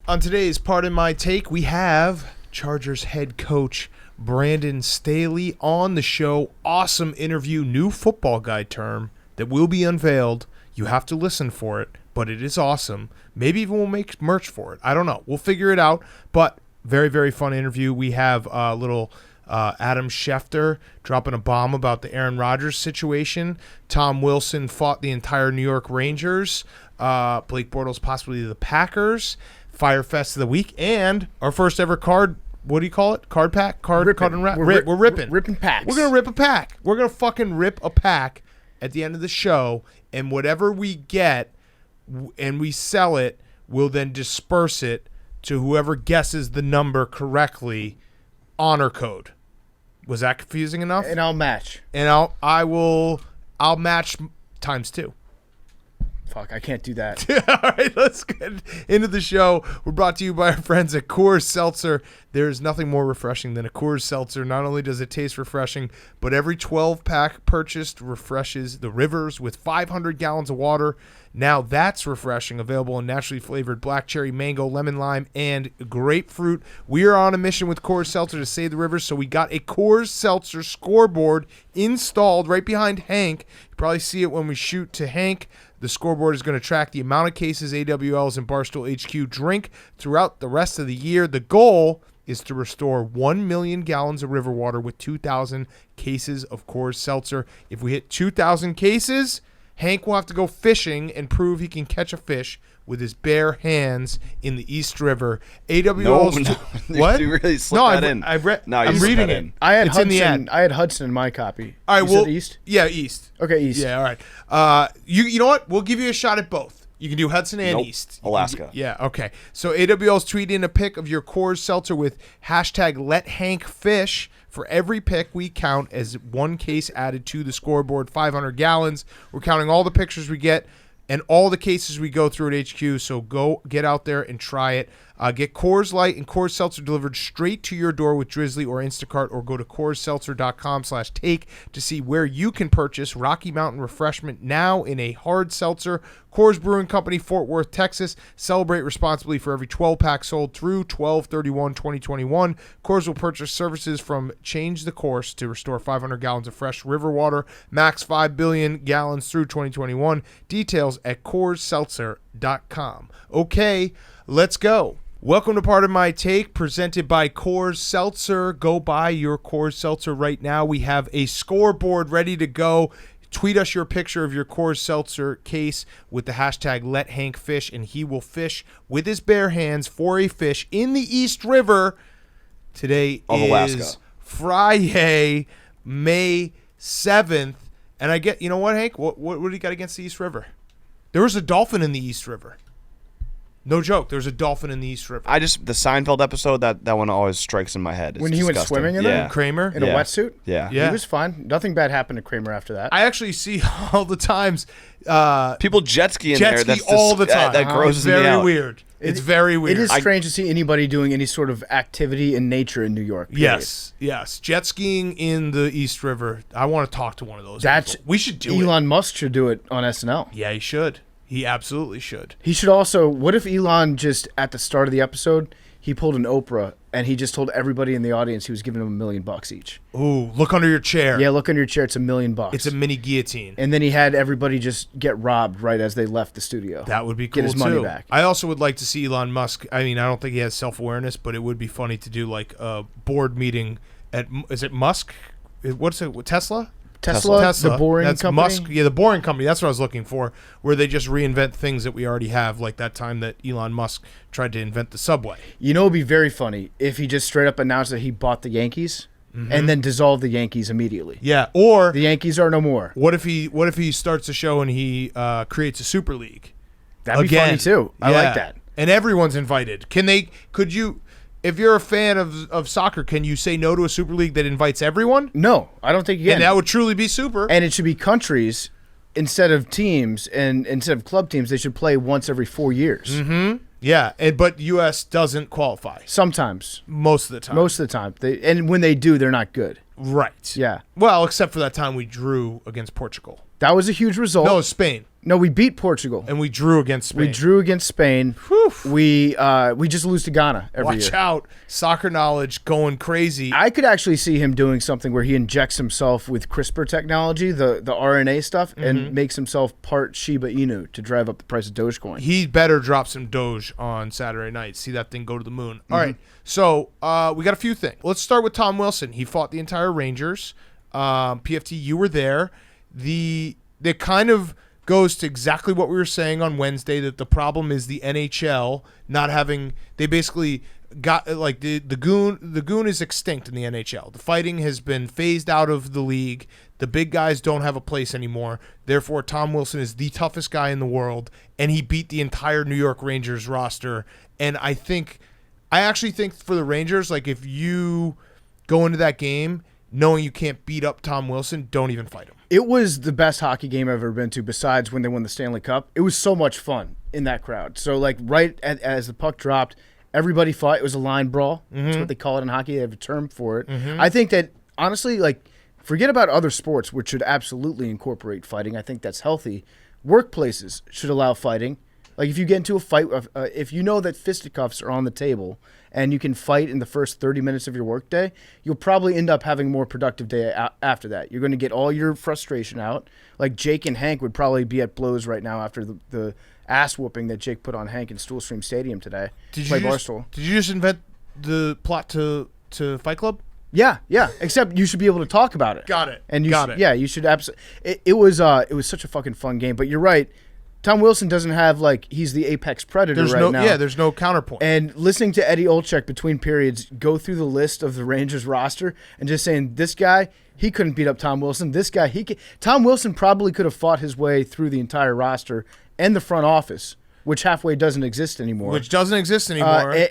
On today's Pardon My Take, we have Chargers head coach Brandon Staley on the show. Awesome interview, new football guy term that will be unveiled. You have to listen for it, but it is awesome. Maybe even we'll make merch for it. I don't know. We'll figure it out, but very, very fun interview. We have a little Adam Schefter dropping a bomb about the Aaron Rodgers situation. Tom Wilson fought the entire New York Rangers. Blake Bortles possibly the Packers. Fyre Fest of the week, and our first ever card. What do you call it? Card pack? Card and wrap? We're ripping. Ripping packs. We're going to rip a pack. We're going to fucking rip a pack at the end of the show, and whatever we get and we sell it, we'll then disperse it to whoever guesses the number correctly. Honor code. Was that confusing enough? And I'll match. And I'll match times 2. Fuck, I can't do that. All right, let's get into the show. We're brought to you by our friends at Coors Seltzer. There's nothing more refreshing than a Coors Seltzer. Not only does it taste refreshing, but every 12-pack purchased refreshes the rivers with 500 gallons of water. Now that's refreshing. Available in naturally flavored black cherry, mango, lemon, lime, and grapefruit. We are on a mission with Coors Seltzer to save the rivers, so we got a Coors Seltzer scoreboard installed right behind Hank. You probably see it when we shoot to Hank. The scoreboard is going to track the amount of cases AWLs and Barstool HQ drink throughout the rest of the year. The goal is to restore 1 million gallons of river water with 2,000 cases of Coors Seltzer. If we hit 2,000 cases, Hank will have to go fishing and prove he can catch a fish with his bare hands in the East River. AWLs. No. What? You really slipped that in. I'm you reading slipped it. in. I had It's Hudson. in the ad. I had Hudson in my copy. All right, You said East? Yeah, East. Okay, East. Yeah, all right. You know what? We'll give you a shot at both. You can do Hudson and Nope. East. Alaska. Yeah, okay. So AWL's tweet in a pic of your Coors Seltzer with hashtag #LetHankFish. For every pick, we count as one case added to the scoreboard, 500 gallons. We're counting all the pictures we get and all the cases we go through at HQ, so go get out there and try it. Get Coors Light and Coors Seltzer delivered straight to your door with Drizzly or Instacart, or go to CoorsSeltzer.com/take to see where you can purchase Rocky Mountain Refreshment now in a hard seltzer. Coors Brewing Company, Fort Worth, Texas. Celebrate responsibly. For every 12-pack sold through 12/31/2021. Coors will purchase services from Change the Course to restore 500 gallons of fresh river water, max 5 billion gallons through 2021. Details at CoorsSeltzer.com. Okay, let's go. Welcome to Pardon My Take, presented by Coors Seltzer. Go buy your Coors Seltzer right now. We have a scoreboard ready to go. Tweet us your picture of your Coors Seltzer case with the hashtag #LetHankFish, and he will fish with his bare hands for a fish in the East River. Today Of is Alaska. Friday, May 7th. And I get, you know what, Hank? What do you got against the East River? There was a dolphin in the East River. No joke. There's a dolphin in the East River. The Seinfeld episode, that one always strikes in my head. It's When he went disgusting. swimming in yeah. there? Kramer? In a wetsuit? Yeah. Yeah. He was fine. Nothing bad happened to Kramer after that. I actually see all the times. People jet ski in Jet there. ski That's all the time. That grosses It's me very out. weird. It's very weird. It is strange to see anybody doing any sort of activity in nature in New York. Period. Yes. Jet skiing in the East River. I want to talk to one of those That's people. We should do it. Elon Musk should do it on SNL. Yeah, he should. He absolutely should. He should also. What if Elon just at the start of the episode he pulled an Oprah and he just told everybody in the audience he was giving them $1 million each? Ooh, look under your chair. Yeah, look under your chair. It's $1 million. It's a mini guillotine. And then he had everybody just get robbed right as they left the studio. That would be cool, Get his money too. back. I also would like to see Elon Musk. I mean, I don't think he has self-awareness, but it would be funny to do like a board meeting at, is it Musk? What's it, Tesla? Tesla, the boring That's company. Musk. Yeah, the boring company. That's what I was looking for, where they just reinvent things that we already have, like that time that Elon Musk tried to invent the subway. You know, it would be very funny if he just straight up announced that he bought the Yankees and then dissolved the Yankees immediately. Yeah, or The Yankees are no more. what if he starts a show and he creates a super league? That'd be funny too. I Yeah. like that. And everyone's invited. Could you, if you're a fan of soccer, can you say no to a super league that invites everyone? No, I don't think you can. And that would truly be super. And it should be countries instead of teams, and instead of club teams, they should play once every 4 years. Yeah, but U.S. doesn't qualify Sometimes, most of the time. most of the time, and when they do, they're not good. Right. Yeah. Well, except for that time we drew against Portugal. That was a huge result. No, Spain. No, we beat Portugal. And we drew against Spain. We drew against Spain. Whew. We just lose to Ghana every year. Watch out. Soccer knowledge going crazy. I could actually see him doing something where he injects himself with CRISPR technology, the RNA stuff, and makes himself part Shiba Inu to drive up the price of Dogecoin. He better drop some Doge on Saturday night. See that thing go to the moon. All right. So we got a few things. Let's start with Tom Wilson. He fought the entire Rangers. PFT, you were there. It kind of goes to exactly what we were saying on Wednesday, that the problem is the NHL not having. They basically got like the goon is extinct in the NHL. The fighting has been phased out of the league. The big guys don't have a place anymore. Therefore, Tom Wilson is the toughest guy in the world, and he beat the entire New York Rangers roster. And I actually think for the Rangers, like if you go into that game knowing you can't beat up Tom Wilson, don't even fight him. It was the best hockey game I've ever been to, besides when they won the Stanley Cup. It was so much fun in that crowd. So, like, as the puck dropped, everybody fought. It was a line brawl. That's what they call it in hockey. They have a term for it. I think that, honestly, like, forget about other sports, which should absolutely incorporate fighting. I think that's healthy. Workplaces should allow fighting. Like, if you get into a fight, if you know that fisticuffs are on the table and you can fight in the first 30 minutes of your workday, you'll probably end up having a more productive day after that. You're going to get all your frustration out. Like, Jake and Hank would probably be at blows right now after the ass whooping that Jake put on Hank in Stoolstream Stadium today. Barstool. Did you just invent the plot to Fight Club? Yeah. Except you should be able to talk about it. Got it. And yeah, you should absolutely. It was such a fucking fun game. But you're right. Tom Wilson doesn't have, like, he's the apex predator now. Yeah, there's no counterpoint. And listening to Eddie Olczyk between periods go through the list of the Rangers roster and just saying, this guy, he couldn't beat up Tom Wilson. This guy, Tom Wilson probably could have fought his way through the entire roster and the front office, which halfway doesn't exist anymore.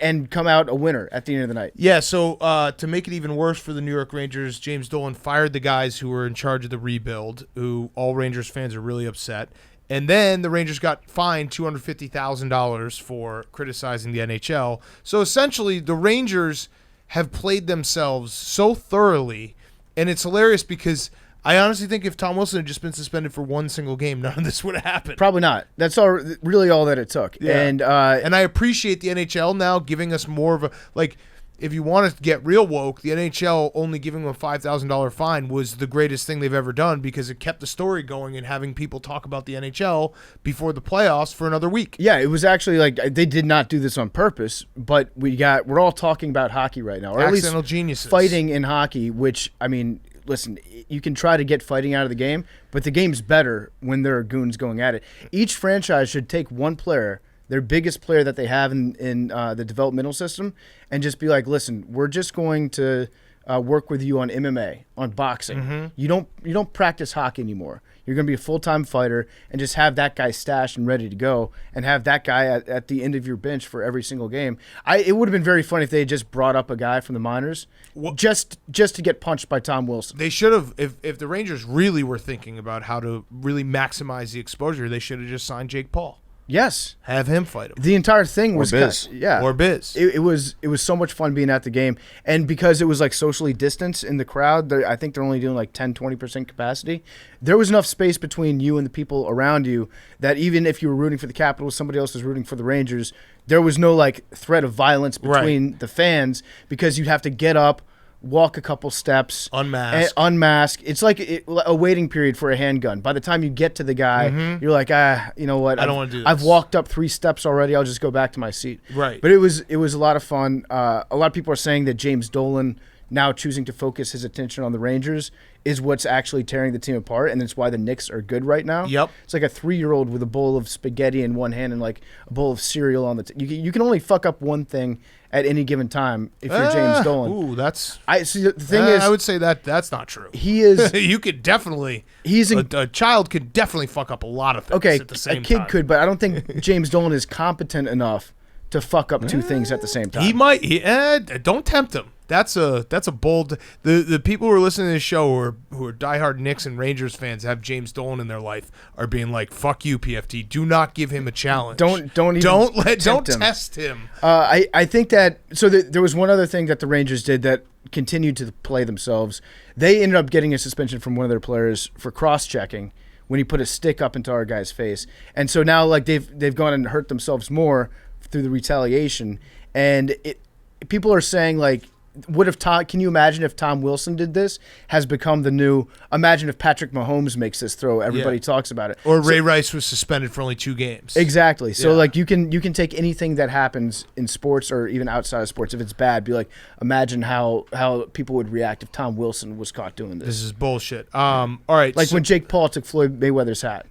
And come out a winner at the end of the night. Yeah, so to make it even worse for the New York Rangers, James Dolan fired the guys who were in charge of the rebuild, who all Rangers fans are really upset. And then the Rangers got fined $250,000 for criticizing the NHL. So essentially, the Rangers have played themselves so thoroughly, and it's hilarious because I honestly think if Tom Wilson had just been suspended for one single game, none of this would have happened. Probably not. That's really all that it took. Yeah. And I appreciate the NHL now giving us more of a, like, if you want to get real woke, the NHL only giving them a $5,000 fine was the greatest thing they've ever done because it kept the story going and having people talk about the NHL before the playoffs for another week. Yeah, it was actually like they did not do this on purpose, but we're all talking about hockey right now, or accidental at least geniuses fighting in hockey. Which, I mean, listen, you can try to get fighting out of the game, but the game's better when there are goons going at it. Each franchise should take one player, their biggest player that they have in the developmental system, and just be like, listen, we're just going to work with you on MMA, on boxing. You don't practice hockey anymore. You're going to be a full-time fighter, and just have that guy stashed and ready to go, and have that guy at the end of your bench for every single game. It would have been very funny if they had just brought up a guy from the minors just to get punched by Tom Wilson. They should have, if the Rangers really were thinking about how to really maximize the exposure, they should have just signed Jake Paul. Yes. Have him fight him. The entire thing was Biz. Or Biz. It was so much fun being at the game. And because it was like socially distanced in the crowd, I think they're only doing like 10-20% capacity. There was enough space between you and the people around you that even if you were rooting for the Capitals, somebody else was rooting for the Rangers, there was no like threat of violence between the fans because you'd have to get up, walk a couple steps, unmask. It's like a waiting period for a handgun. By the time you get to the guy, you're like, you know what? I don't want to do this. I've walked up 3 steps already. I'll just go back to my seat. Right. But it was a lot of fun. A lot of people are saying that James Dolan now choosing to focus his attention on the Rangers is what's actually tearing the team apart, and it's why the Knicks are good right now. Yep. It's like a 3-year-old with a bowl of spaghetti in one hand and like a bowl of cereal on the you can only fuck up one thing at any given time if you're James Dolan. Ooh, that's... The thing is... I would say that's not true. He is... You could definitely... A child could definitely fuck up a lot of things at the same time. A kid could, but I don't think James Dolan is competent enough to fuck up 2 things at the same time. He might... don't tempt him. That's a bold... The people who are listening to this show who are diehard Knicks and Rangers fans have James Dolan in their life are being like, fuck you, PFT. Do not give him a challenge. Don't test him. I think that... So there was one other thing that the Rangers did that continued to play themselves. They ended up getting a suspension from one of their players for cross-checking, when he put a stick up into our guy's face. And so now like they've gone and hurt themselves more through the retaliation. And people are saying like, can you imagine if Tom Wilson did this? Has become the new. Imagine if Patrick Mahomes makes this throw. Everybody talks about it. Or Ray Rice was suspended for only 2 games. Exactly. So like you can take anything that happens in sports or even outside of sports. If it's bad, be like, imagine how people would react if Tom Wilson was caught doing this. This is bullshit. All right. Like when Jake Paul took Floyd Mayweather's hat.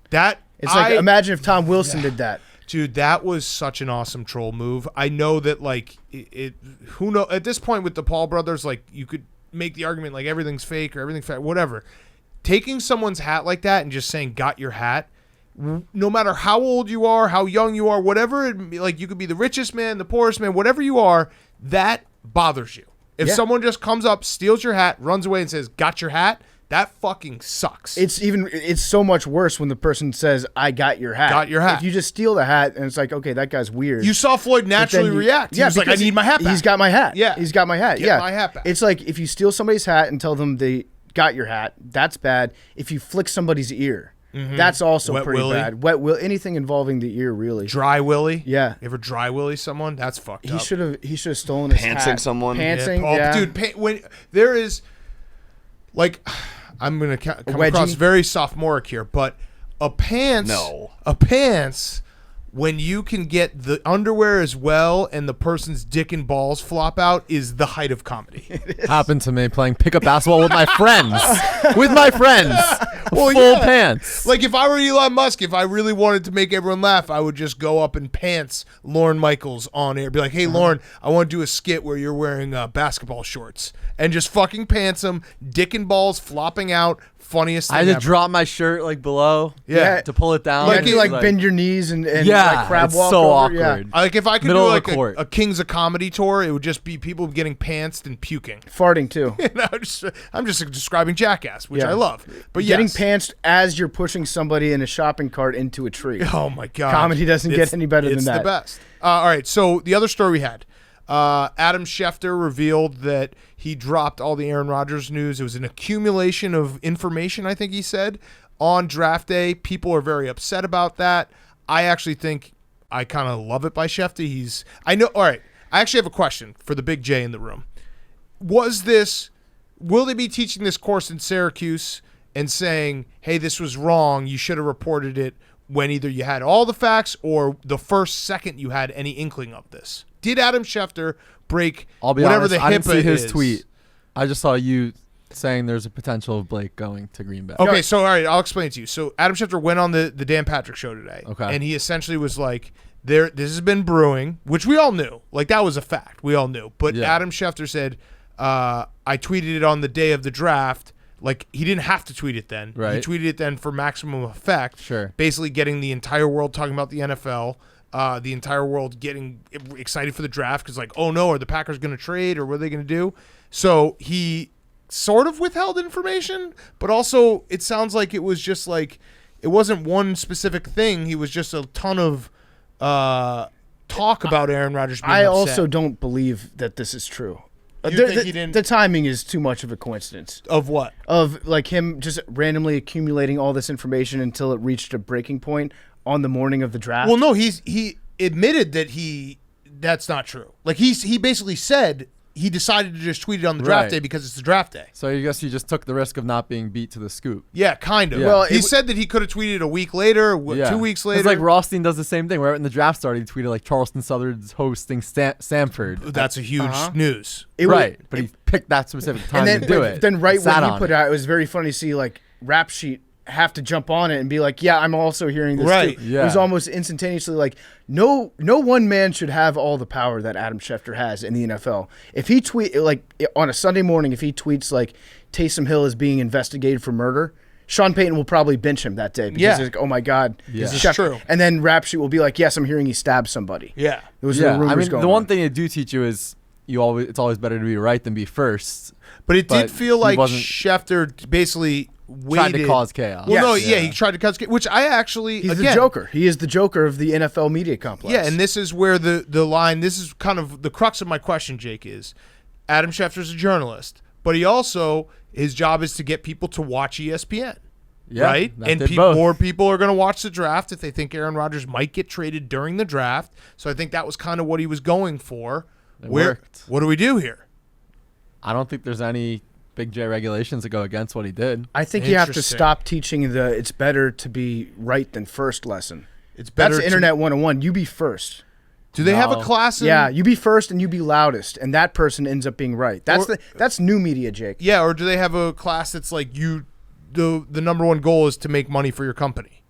It's like imagine if Tom Wilson did that. Dude, that was such an awesome troll move. I know that, like, who knows? At this point with the Paul brothers, like, you could make the argument, like, everything's fake or everything's fake, whatever. Taking someone's hat like that and just saying, got your hat, no matter how old you are, how young you are, whatever, like, you could be the richest man, the poorest man, whatever you are, that bothers you. If someone just comes up, steals your hat, runs away and says, got your hat, that fucking sucks. It's so much worse when the person says, I got your hat. Got your hat. If you just steal the hat and it's like, okay, that guy's weird. You saw Floyd naturally react. He was like, I need my hat back. He's got my hat. Yeah. He's got my hat. Get my hat back. It's like if you steal somebody's hat and tell them they got your hat, that's bad. If you flick somebody's ear, that's also Wet pretty willy. bad. Wet will anything involving the ear, really. Dry willy. Yeah. You ever dry willy someone? That's fucked up. He should have stolen his hat. Pantsing someone. Pantsing, Dude, when there is, like, I'm going to come across very sophomoric here, but a pants, when you can get the underwear as well and the person's dick and balls flop out is the height of comedy. Happened to me playing pickup basketball with my friends. Well, full pants. Like if I were Elon Musk, if I really wanted to make everyone laugh, I would just go up and pants Lorne Michaels on air. Be like, hey, Lorne, I want to do a skit where you're wearing basketball shorts. And just fucking pants him, dick and balls flopping out. Funniest thing I had to ever. drop my shirt like below to pull it down. Like you bend your knees and like crab it's walk so over. awkward. Like if I could Middle do of like the court. a Kings of Comedy tour, it would just be people getting pantsed and puking. Farting too. I'm just describing Jackass, which I love. But getting yes. pantsed as you're pushing somebody in a shopping cart into a tree. Oh my god. Comedy doesn't get any better than that. It's the best. All right, so the other story we had. Adam Schefter revealed that he dropped all the Aaron Rodgers news. It was an accumulation of information, I think he said, on draft day. People are very upset about that. I actually think I kind of love it by Schefter. All right, I actually have a question for the big J in the room. Will they be teaching this course in Syracuse and saying, hey, this was wrong, you should have reported it when either you had all the facts or the first second you had any inkling of this? Did Adam Schefter break I'll be whatever honest, the HIPAA I didn't see his is? tweet. I just saw you saying there's a potential of Blake going to Green Bay. Okay, so all right, I'll explain it to you. So Adam Schefter went on the Dan Patrick show today, and he essentially was like, this has been brewing, which we all knew. Like, that was a fact. We all knew. But Adam Schefter said, I tweeted it on the day of the draft. Like, he didn't have to tweet it then. Right. He tweeted it then for maximum effect. Sure. Basically getting the entire world talking about the NFL. The entire world getting excited for the draft because, like, oh no, are the Packers going to trade or what are they going to do? So he sort of withheld information, but also it sounds like it was just like it wasn't one specific thing. He was just a ton of talk about Aaron Rodgers being upset. also don't believe that this is true. You think he didn't? The timing is too much of a coincidence. Of what? Of like him just randomly accumulating all this information until it reached a breaking point on the morning of the draft. Well, no, he admitted that that's not true. Like he basically said he decided to just tweet it on the draft day because it's the draft day. So I guess he just took the risk of not being beat to the scoop. Yeah, kind of. Yeah. Well, he said that he could have tweeted a week later, 2 weeks later. It's like Rothstein does the same thing. Right when the draft started, he tweeted like Charleston Southern's hosting Samford. That's a huge news. But he picked that specific time to do it. Then when he put it out, it was very funny to see like Rap Sheet have to jump on it and be like, yeah, I'm also hearing this too. Yeah. It was almost instantaneously like, no one man should have all the power that Adam Schefter has in the NFL. If he on a Sunday morning, if he tweets like Taysom Hill is being investigated for murder, Sean Payton will probably bench him that day because he's like, oh my God, this is true. And then Rap Sheet will be like, yes, I'm hearing he stabbed somebody. Yeah. Those are the rumors going the one on. thing they do teach you is it's always better to be right than be first. But it did feel like Schefter basically tried to cause chaos. Well, he tried to cause chaos, which I actually He's the Joker. He is the Joker of the NFL media complex. Yeah, and this is where the line. This is kind of the crux of my question, Jake. Is Adam Schefter's a journalist, but he also his job is to get people to watch ESPN. Yeah, right? that And did both. more people are going to watch the draft if they think Aaron Rodgers might get traded during the draft. So I think that was kind of what he was going for. It worked. What do we do here? I don't think there's any Big J regulations that go against what he did. I think you have to Interesting. stop teaching the "it's better to be right than first" lesson. It's better That's Internet 101. You be first. Do they have a No. class in Yeah, you be first and you be loudest, and that person ends up being right. That's new media, Jake. Yeah, or do they have a class that's like the number one goal is to make money for your company?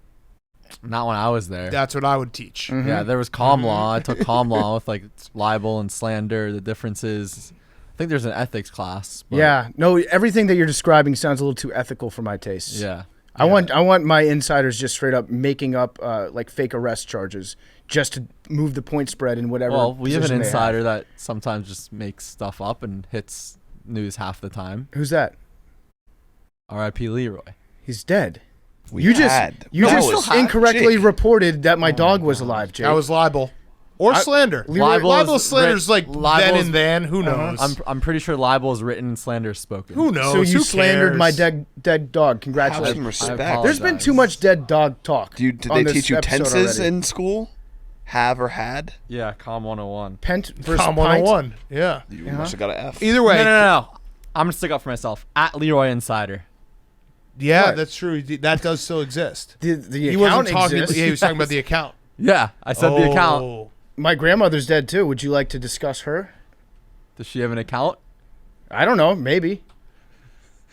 Not when I was there. That's what I would teach. Yeah, there was comm law. I took comm law with like libel and slander. The differences. I think there's an ethics class. But Yeah, no, everything that you're describing sounds a little too ethical for my tastes. Yeah. I want my insiders just straight up making up like fake arrest charges just to move the point spread in whatever. Well, we have an position they insider that sometimes just makes stuff up and hits news half the time. Who's that? R.I.P. Leroy. He's dead. We You had. just That was- incorrectly Jake. reported that my dog was alive, Jake. That was libel. Or slander. Libel is slander's like libel's- then and then. Who knows? I'm pretty sure libel is written and slander is spoken. Who knows? so you Who slandered my cares? dead dog. Have Congratulations. some respect. apologize. There's been too much dead dog talk. Did on they this teach you episode tenses already. in school? Have or had? Yeah, comm 101. Pent versus Com pint? 101. Yeah. You must have got an F. Either way. No. I'm going to stick up for myself. At Leroy Insider. Yeah, What? that's true. That does still exist. The He account wasn't talking. exists. Yeah, he was talking about the account. Yeah, I said the account. Oh. My grandmother's dead too. Would you like to discuss her? Does she have an account? I don't know. Maybe.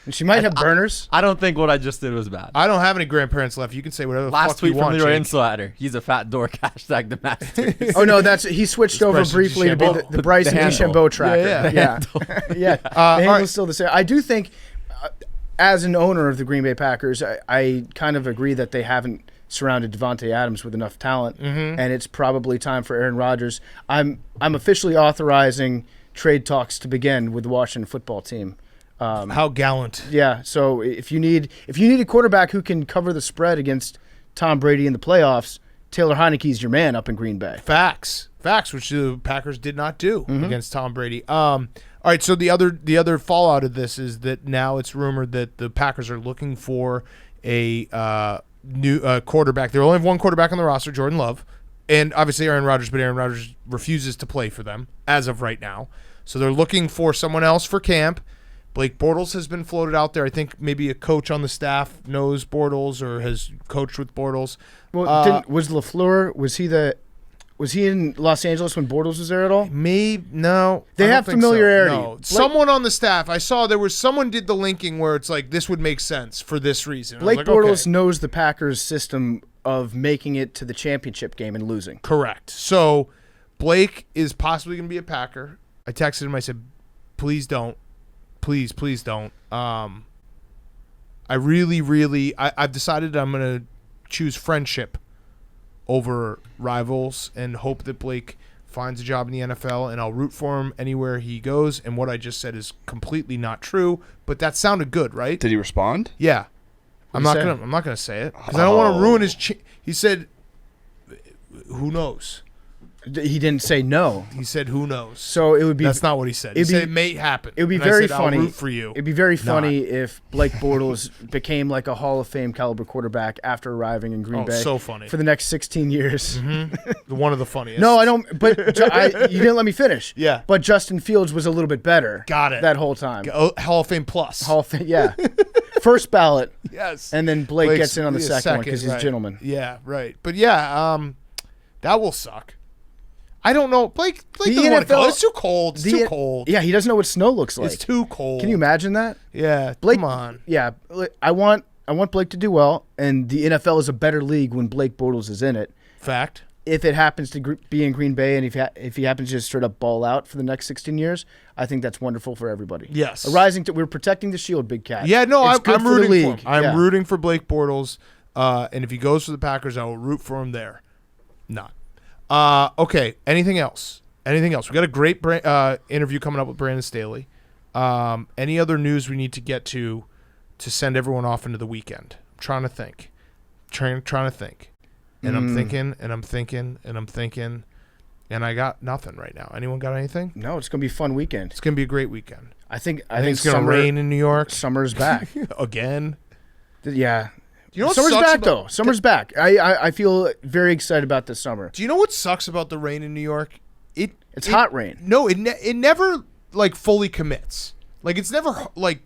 And she might have burners. I don't think what I just did was bad. I don't have any grandparents left. You can say whatever the Last fuck tweet you from want, Leroy Jake. Insider. He's a fat dork. Hashtag the masters. Oh no, he switched over Bryson briefly to be DeChambeau. the Bryson handle. DeChambeau tracker. Yeah, yeah. Yeah. The all handle's right. still the same. I do think, as an owner of the Green Bay Packers, I kind of agree that they haven't surrounded Devontae Adams with enough talent, and it's probably time for Aaron Rodgers. I'm officially authorizing trade talks to begin with the Washington football team. How gallant. Yeah, so if you need a quarterback who can cover the spread against Tom Brady in the playoffs, Taylor Heineke's your man up in Green Bay. Facts, which the Packers did not do against Tom Brady. All right, so the other fallout of this is that now it's rumored that the Packers are looking for a new quarterback. They only have one quarterback on the roster, Jordan Love, and obviously Aaron Rodgers, but Aaron Rodgers refuses to play for them as of right now. So they're looking for someone else for camp. Blake Bortles has been floated out there. I think maybe a coach on the staff knows Bortles or has coached with Bortles. Well, was LaFleur, was he in Los Angeles when Bortles was there at all? Maybe no. They I don't have think so. familiarity. No. Someone on the staff. I saw there was someone did the linking where it's like this would make sense for this reason. I was Blake like, Bortles okay. knows the Packers' system of making it to the championship game and losing. Correct. So Blake is possibly going to be a Packer. I texted him. I said, please don't. Please don't. I've decided I'm going to choose friendship over rivals and hope that Blake finds a job in the NFL, and I'll root for him anywhere he goes. And what I just said is completely not true, but that sounded good, right? Did he respond? Yeah. I'm What'd not he say? gonna say it because I don't want to ruin his. He said, "Who knows?" He didn't say no. He said, "Who knows?" So it would be That's not what he said. He it'd said be- it may happen. it would be And I very said, funny. I'll root for you. It'd be very Not. funny if Blake Bortles became like a Hall of Fame caliber quarterback after arriving in Green Oh, Bay. so funny. For the next 16 years. One of the funniest. No, I don't. But you didn't let me finish. Yeah. But Justin Fields was a little bit better. Got it. That whole time. Hall of Fame plus. Hall of Fame, yeah. First ballot, Yes. and then Blake Blake's- gets in on the yeah, second one because he's right. a gentleman. Yeah, right. But yeah, that will suck. I don't know. Blake The doesn't want to go. NFL It's too cold. It's too cold. Yeah, he doesn't know what snow looks like. It's too cold. Can you imagine that? Yeah. Blake, Come on. Yeah, I want Blake to do well, and the NFL is a better league when Blake Bortles is in it. Fact. If it happens to be in Green Bay, and if he happens to just straight up ball out for the next 16 years, I think that's wonderful for everybody. Yes. We're protecting the shield, Big Cat. Yeah, no, It's I'm good for the rooting for him. league. I'm Yeah. rooting for Blake Bortles, and if he goes for the Packers, I will root for him there. Not. Okay, anything else? We got a great interview coming up with Brandon Staley. Any other news we need to get to send everyone off into the weekend? I'm trying to think. Trying to think. And I'm thinking, and I'm thinking, and I'm thinking, and I got nothing right now. Anyone got anything? No, it's gonna be a fun weekend. It's going to be a great weekend. I think I think it's going to rain in New York Summer's back. again. Yeah, Do you know what Summer's sucks back, about, though. Summer's back. I feel very excited about this summer. Do you know what sucks about the rain in New York? It's hot rain. No, it never like fully commits. Like it's never like,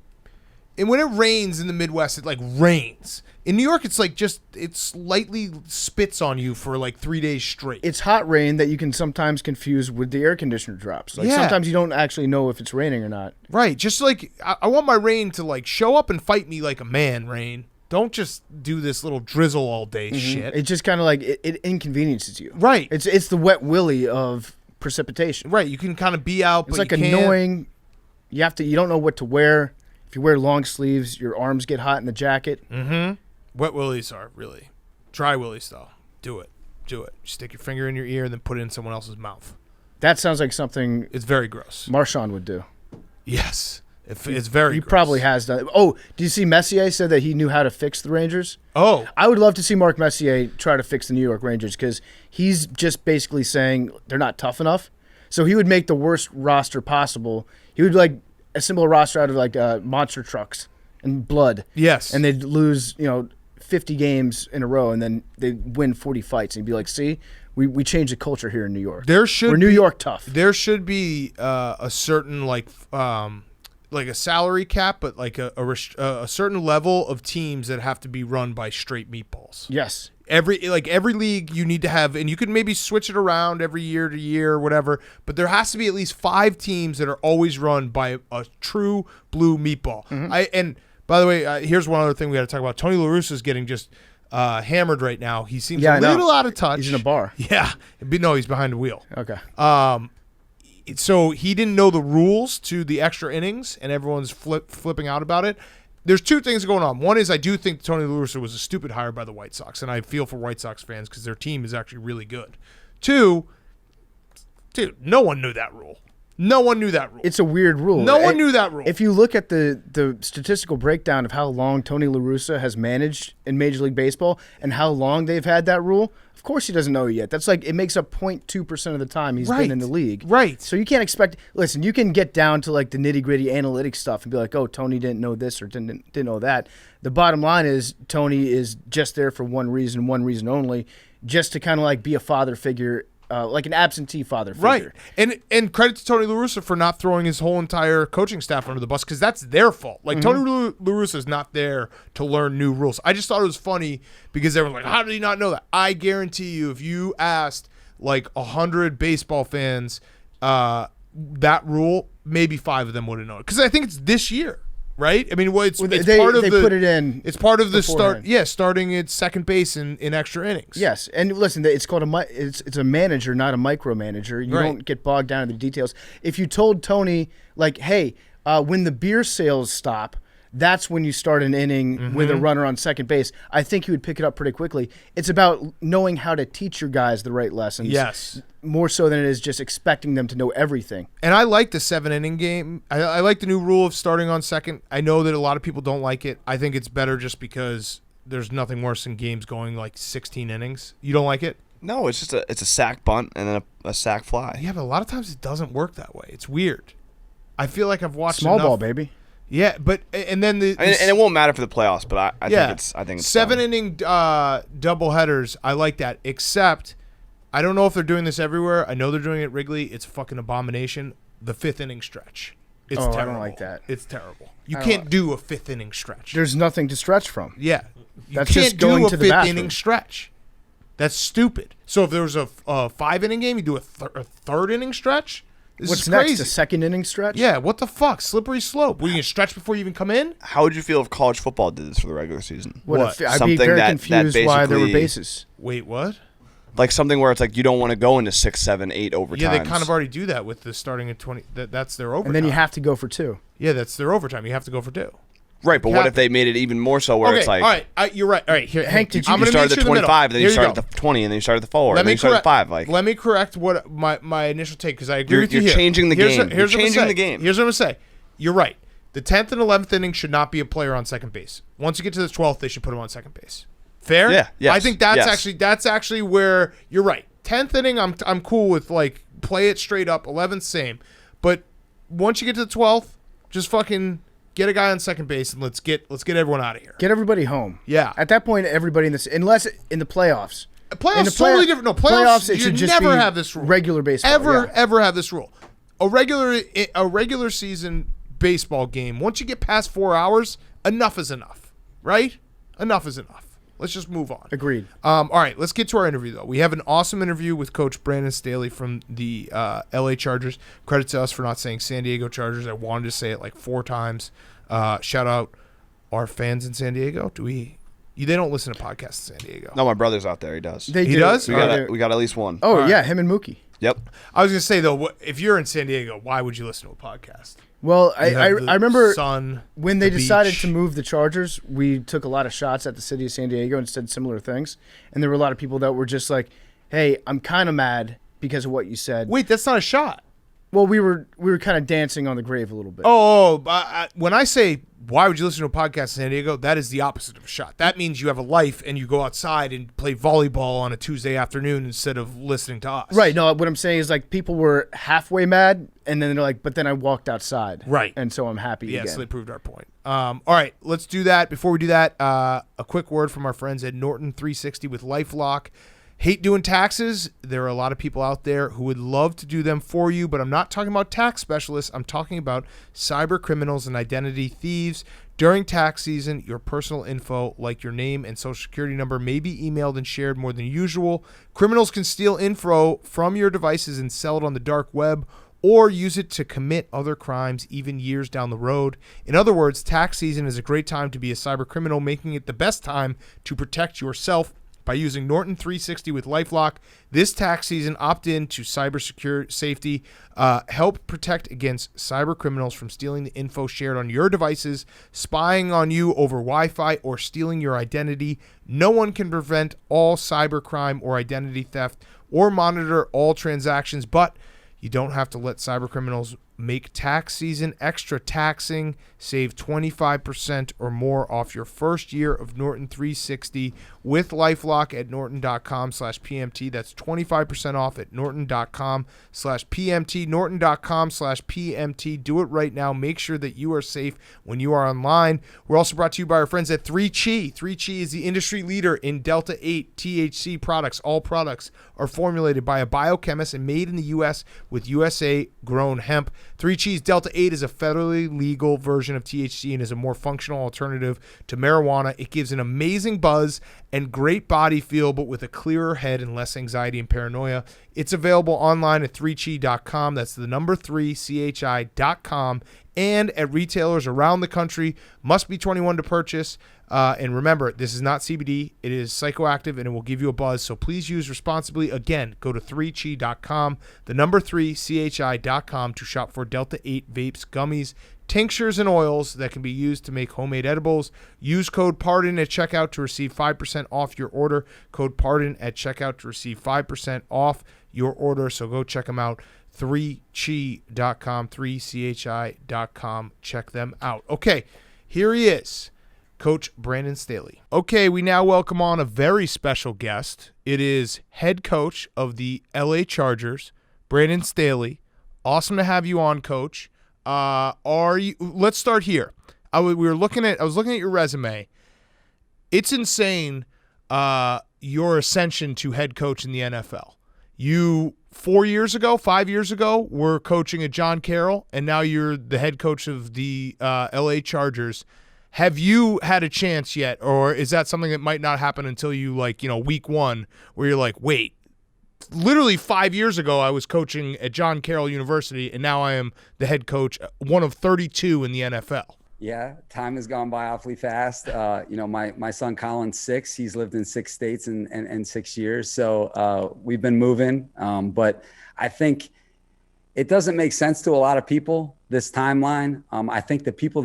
and when it rains in the Midwest, it like rains. In New York, it's like just it slightly spits on you for like 3 days straight. It's hot rain that you can sometimes confuse with the air conditioner drops. Like Yeah. sometimes you don't actually know if it's raining or not. Right, just like I want my rain to like show up and fight me like a man. Rain, don't just do this little drizzle all day shit. It just kind of like it inconveniences you. Right. It's the wet willy of precipitation. Right, you can kind of be out, It's but like you can't. annoying. You don't know what to wear. If you wear long sleeves, your arms get hot in the jacket. Wet willies are really dry willies though. Do it. Stick your finger in your ear and then put it in someone else's mouth. That sounds like something It's very gross. Marshawn would do. Yes, it's very. He gross. probably has done it. Oh, do you see Messier said that he knew how to fix the Rangers? Oh, I would love to see Mark Messier try to fix the New York Rangers because he's just basically saying they're not tough enough. So he would make the worst roster possible. He would like assemble a roster out of like monster trucks and blood. yes. And they'd lose, 50 games in a row, and then they'd win 40 fights. And he'd be like, see, we changed the culture here in New York. We're New York tough. There should be a certain like a salary cap, but like a certain level of teams that have to be run by straight meatballs. Yes. Every league you need to have, and you can maybe switch it around every year to year or whatever, but there has to be at least 5 teams that are always run by a true blue meatball. And by the way, here's one other thing we got to talk about. Tony La Russa is getting just hammered right now. He seems a little out of touch. He's in a bar. Yeah, but no, he's behind the wheel. Okay. So he didn't know the rules to the extra innings, and everyone's flipping out about it. There's 2 things going on. One is I do think Tony La Russa was a stupid hire by the White Sox, and I feel for White Sox fans because their team is actually really good. 2, dude, no one knew that rule. No one knew that rule. It's a weird rule. No one knew that rule. If you look at the statistical breakdown of how long Tony La Russa has managed in Major League Baseball and how long they've had that rule, of course he doesn't know it yet. That's like it makes up 0.2% of the time he's been in the league. Right. So you can't expect. Listen, you can get down to like the nitty gritty analytics stuff and be like, oh, Tony didn't know this or didn't know that. The bottom line is Tony is just there for one reason only, just to kind of like be a father figure. Like an absentee father figure. Right. And credit to Tony La Russa for not throwing his whole entire coaching staff under the bus because that's their fault. Like, Tony La Russa is not there to learn new rules. I just thought it was funny because they were like, how did he not know that? I guarantee you if you asked, like, 100 baseball fans that rule, maybe 5 of them would have known it. Because I think it's this year. Right? I mean, it's part of they the. put it in. It's part of the beforehand. start. Yeah, starting at second base in extra innings. Yes, and listen, it's called it's a manager, not a micromanager. You Right. don't get bogged down in the details. If you told Tony, like, hey, when the beer sales stop, that's when you start an inning with a runner on second base, I think he would pick it up pretty quickly. It's about knowing how to teach your guys the right lessons. Yes. More so than it is just expecting them to know everything. And I like the 7-inning game. I like the new rule of starting on second. I know that a lot of people don't like it. I think it's better just because there's nothing worse than games going like 16 innings. You don't like it? No, it's just a sack bunt and then a sack fly. Yeah, but a lot of times it doesn't work that way. It's weird. I feel like I've watched Small enough. ball, baby. Yeah, but and then And it won't matter for the playoffs, but I think it's 7-inning double headers. I like that. Except I don't know if they're doing this everywhere. I know they're doing it at Wrigley. It's a fucking abomination. The 5th inning stretch. It's terrible. I don't like that. It's terrible. You can't do a 5th inning stretch. There's nothing to stretch from. Yeah. You That's can't just going do a to the 5th bathroom. inning stretch. That's stupid. So if there was a 5-inning game, you do a 3rd inning stretch? This What's is next? crazy. A second inning stretch? Yeah, what the fuck? Slippery slope. Were you going to stretch before you even come in? How would you feel if college football did this for the regular season? What? I'd be Something very that confused why there were basically- bases. Wait, what? Like something where it's like you don't want to go into 6, 7, 8 overtimes. Yeah, they kind of already do that with the starting at 20. That's their overtime. And then you have to go for 2. Yeah, that's their overtime. You have to go for 2. Right, but what if they made it even more so where Okay, it's like all right, you're right. All right, here, Hank, did you- I'm you gonna started meet at you in the middle. 25, then you Here started go. at the 20, and then you started at the 4, Let and then me you started at correct. 5. Like Let me correct what my initial take because I agree You're- with you you're here. changing the Here's game. Here's You're what I'm changing saying. the game. Here's what I'm gonna say. You're right. The 10th and 11th inning should not be a player on second base. Once you get to the 12th, they should put him on second base. Fair? Yeah, yes, I think that's yes. actually where you're right. 10th inning, I'm cool with like play it straight up. 11th, same. But once you get to the 12th, just fucking get a guy on second base, and let's get everyone out of here. Get everybody home. Yeah. At that point, everybody in this, unless in the playoffs. Playoffs totally different. No, playoffs it you should just never be have this rule. Regular baseball. Ever have this rule. A regular season baseball game, once you get past 4 hours, enough is enough, right? Enough is enough. Let's just move on. Agreed. All right, let's get to our interview, though. We have an awesome interview with Coach Brandon Staley from the LA Chargers. Credit to us for not saying San Diego Chargers. I wanted to say it like 4 times. Shout out our fans in San Diego. They don't listen to podcasts in San Diego. No, my brother's out there. He does. He does? We got at least one. Oh, right. yeah, him and Mookie. Yep. I was going to say, though, if you're in San Diego, why would you listen to a podcast? Well, I remember sun, when they the decided beach. to move the Chargers, we took a lot of shots at the city of San Diego and said similar things. And there were a lot of people that were just like, hey, I'm kind of mad because of what you said. Wait, that's not a shot. Well, we were kind of dancing on the grave a little bit. When I say why would you listen to a podcast in San Diego, that is the opposite of a shot. That means you have a life and you go outside and play volleyball on a Tuesday afternoon instead of listening to us. Right. No, what I'm saying is like people were halfway mad and then they're like, but then I walked outside. Right. And so I'm happy again. So they proved our point. All right, let's do that. Before we do that, a quick word from our friends at Norton 360 with LifeLock. Hate doing taxes. There are a lot of people out there who would love to do them for you, but I'm not talking about tax specialists. I'm talking about cyber criminals and identity thieves. During tax season, your personal info, like your name and social security number, may be emailed and shared more than usual. Criminals can steal info from your devices and sell it on the dark web or use it to commit other crimes even years down the road. In other words, tax season is a great time to be a cyber criminal, making it the best time to protect yourself by using Norton 360 with LifeLock. This tax season, opt in to cybersecurity safety. Help protect against cyber criminals from stealing the info shared on your devices, spying on you over Wi-Fi, or stealing your identity. No one can prevent all cyber crime or identity theft or monitor all transactions, but you don't have to let cyber criminals make tax season extra taxing. Save 25% or more off your first year of Norton 360 with LifeLock at norton.com/PMT. That's 25% off at norton.com/PMT. Norton.com/PMT. Do it right now. Make sure that you are safe when you are online. We're also brought to you by our friends at 3Chi. 3Chi is the industry leader in Delta 8 THC products. All products are formulated by a biochemist and made in the U.S. with USA grown hemp. 3Chi's Delta 8 is a federally legal version of THC and is a more functional alternative to marijuana. It gives an amazing buzz and great body feel, but with a clearer head and less anxiety and paranoia. It's available online at 3chi.com. That's the number 3chi.com. And at retailers around the country. Must be 21 to purchase. And remember, this is not CBD. It is psychoactive, and it will give you a buzz. So please use responsibly. Again, go to 3chi.com, the number 3chi.com to shop for Delta 8 vapes, gummies, tinctures, and oils that can be used to make homemade edibles. Use code PARDON at checkout to receive 5% off your order. Code PARDON at checkout to receive 5% off your order. So go check them out. 3chi.com, 3chi.com. Check them out. Okay, here he is, Coach Brandon Staley. Okay, we now welcome on a very special guest. It is head coach of the LA Chargers, Brandon Staley. Awesome to have you on, Coach. Let's start here. I was looking at your resume. It's insane, your ascension to head coach in the NFL. You 5 years ago, were coaching at John Carroll, and now you're the head coach of the LA Chargers. Have you had a chance yet, or is that something that might not happen until you week one, where you're like, wait, literally 5 years ago I was coaching at John Carroll University, and now I am the head coach, one of 32 in the NFL. Yeah, time has gone by awfully fast. My son Colin's 6. He's lived in 6 states in 6 years. So we've been moving. But I think it doesn't make sense to a lot of people, this timeline. I think the people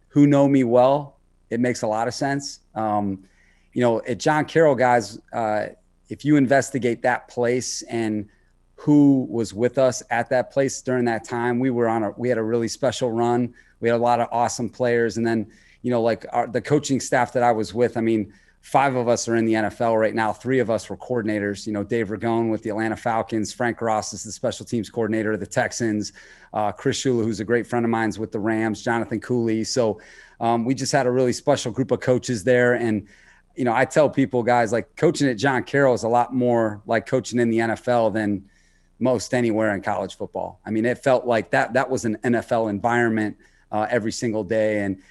who know me well, it makes a lot of sense. At John Carroll, guys, if you investigate that place and who was with us at that place during that time, we had a really special run. We had a lot of awesome players. And then, the coaching staff that I was with, 5 of us are in the NFL right now. 3 of us were coordinators. Dave Ragone with the Atlanta Falcons. Frank Ross is the special teams coordinator of the Texans. Chris Shula, who's a great friend of mine, is with the Rams. Jonathan Cooley. So we just had a really special group of coaches there. And, I tell people, guys, like coaching at John Carroll is a lot more like coaching in the NFL than most anywhere in college football. I mean, it felt like that was an NFL environment every single day. And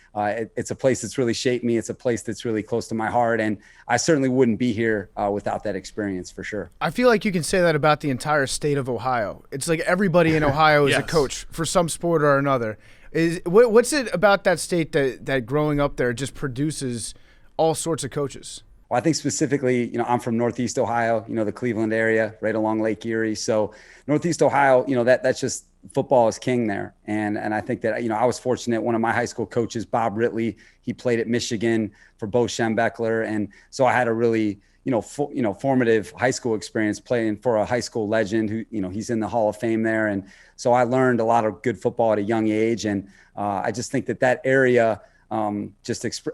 it's a place that's really shaped me. It's a place that's really close to my heart. And I certainly wouldn't be here without that experience, for sure. I feel like you can say that about the entire state of Ohio. It's like everybody in Ohio is a coach for some sport or another. What's it about that state that growing up there just produces all sorts of coaches? Well, I think specifically, I'm from Northeast Ohio, the Cleveland area, right along Lake Erie. So Northeast Ohio, that's just football is king there. And I think that, I was fortunate. One of my high school coaches, Bob Ridley, he played at Michigan for Bo Schembechler. And so I had a really, formative high school experience playing for a high school legend who, he's in the Hall of Fame there. And so I learned a lot of good football at a young age. And I just think that area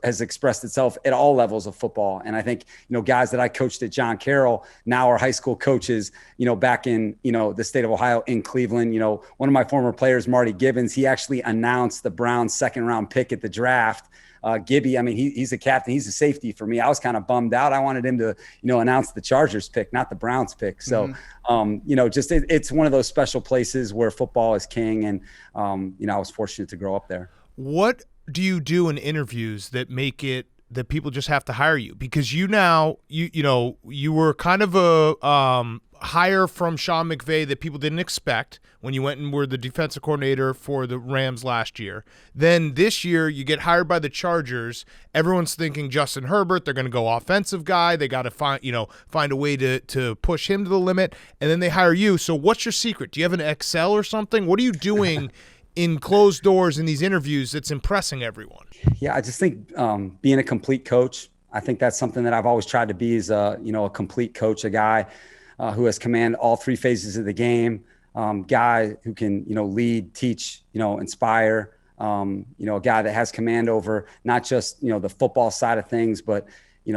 has expressed itself at all levels of football. And I think, guys that I coached at John Carroll now are high school coaches, back in, the state of Ohio in Cleveland. One of my former players, Marty Gibbons, he actually announced the Browns' 2nd-round pick at the draft. Gibby, I mean, he's a captain. He's a safety for me. I was kind of bummed out. I wanted him to, announce the Chargers pick, not the Browns pick. So, it's one of those special places where football is king. And, I was fortunate to grow up there. What do you do in interviews that make it that people just have to hire you? Because you were kind of a hire from Sean McVay that people didn't expect when you went and were the defensive coordinator for the Rams last year. Then this year you get hired by the Chargers. Everyone's thinking Justin Herbert. They're going to go offensive guy. They got to find a way to push him to the limit. And then they hire you. So what's your secret? Do you have an Excel or something? What are you doing in closed doors in these interviews that's impressing everyone? Yeah, I just think being a complete coach, I think that's something that I've always tried to be is a complete coach, a guy who has command all 3 phases of the game, guy who can, lead, teach, inspire, a guy that has command over not just, the football side of things, but,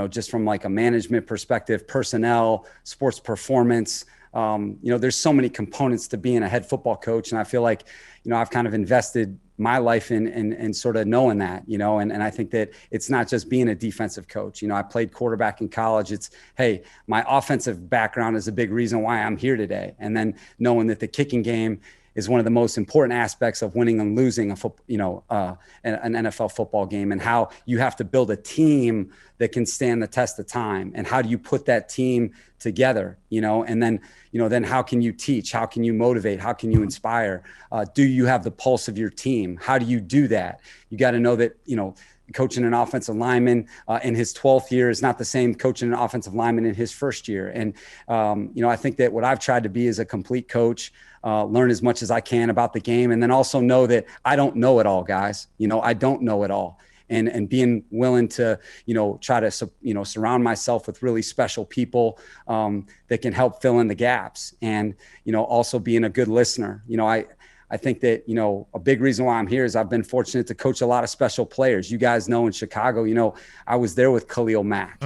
just from like a management perspective, personnel, sports performance. There's so many components to being a head football coach. And I feel like, I've kind of invested my life in sort of knowing that, and I think that it's not just being a defensive coach. I played quarterback in college. It's, hey, my offensive background is a big reason why I'm here today. And then knowing that the kicking game is one of the most important aspects of winning and losing an NFL football game, and how you have to build a team that can stand the test of time. And how do you put that team together, and then how can you teach? How can you motivate? How can you inspire? Do you have the pulse of your team? How do you do that? You got to know that, coaching an offensive lineman in his 12th year is not the same coaching an offensive lineman in his first year. And, I think that what I've tried to be is a complete coach, learn as much as I can about the game, and then also know that I don't know it all, guys. I don't know it all. And being willing to, try to, surround myself with really special people that can help fill in the gaps, and, also being a good listener. I think that, a big reason why I'm here is I've been fortunate to coach a lot of special players. You guys know in Chicago, I was there with Khalil Mack,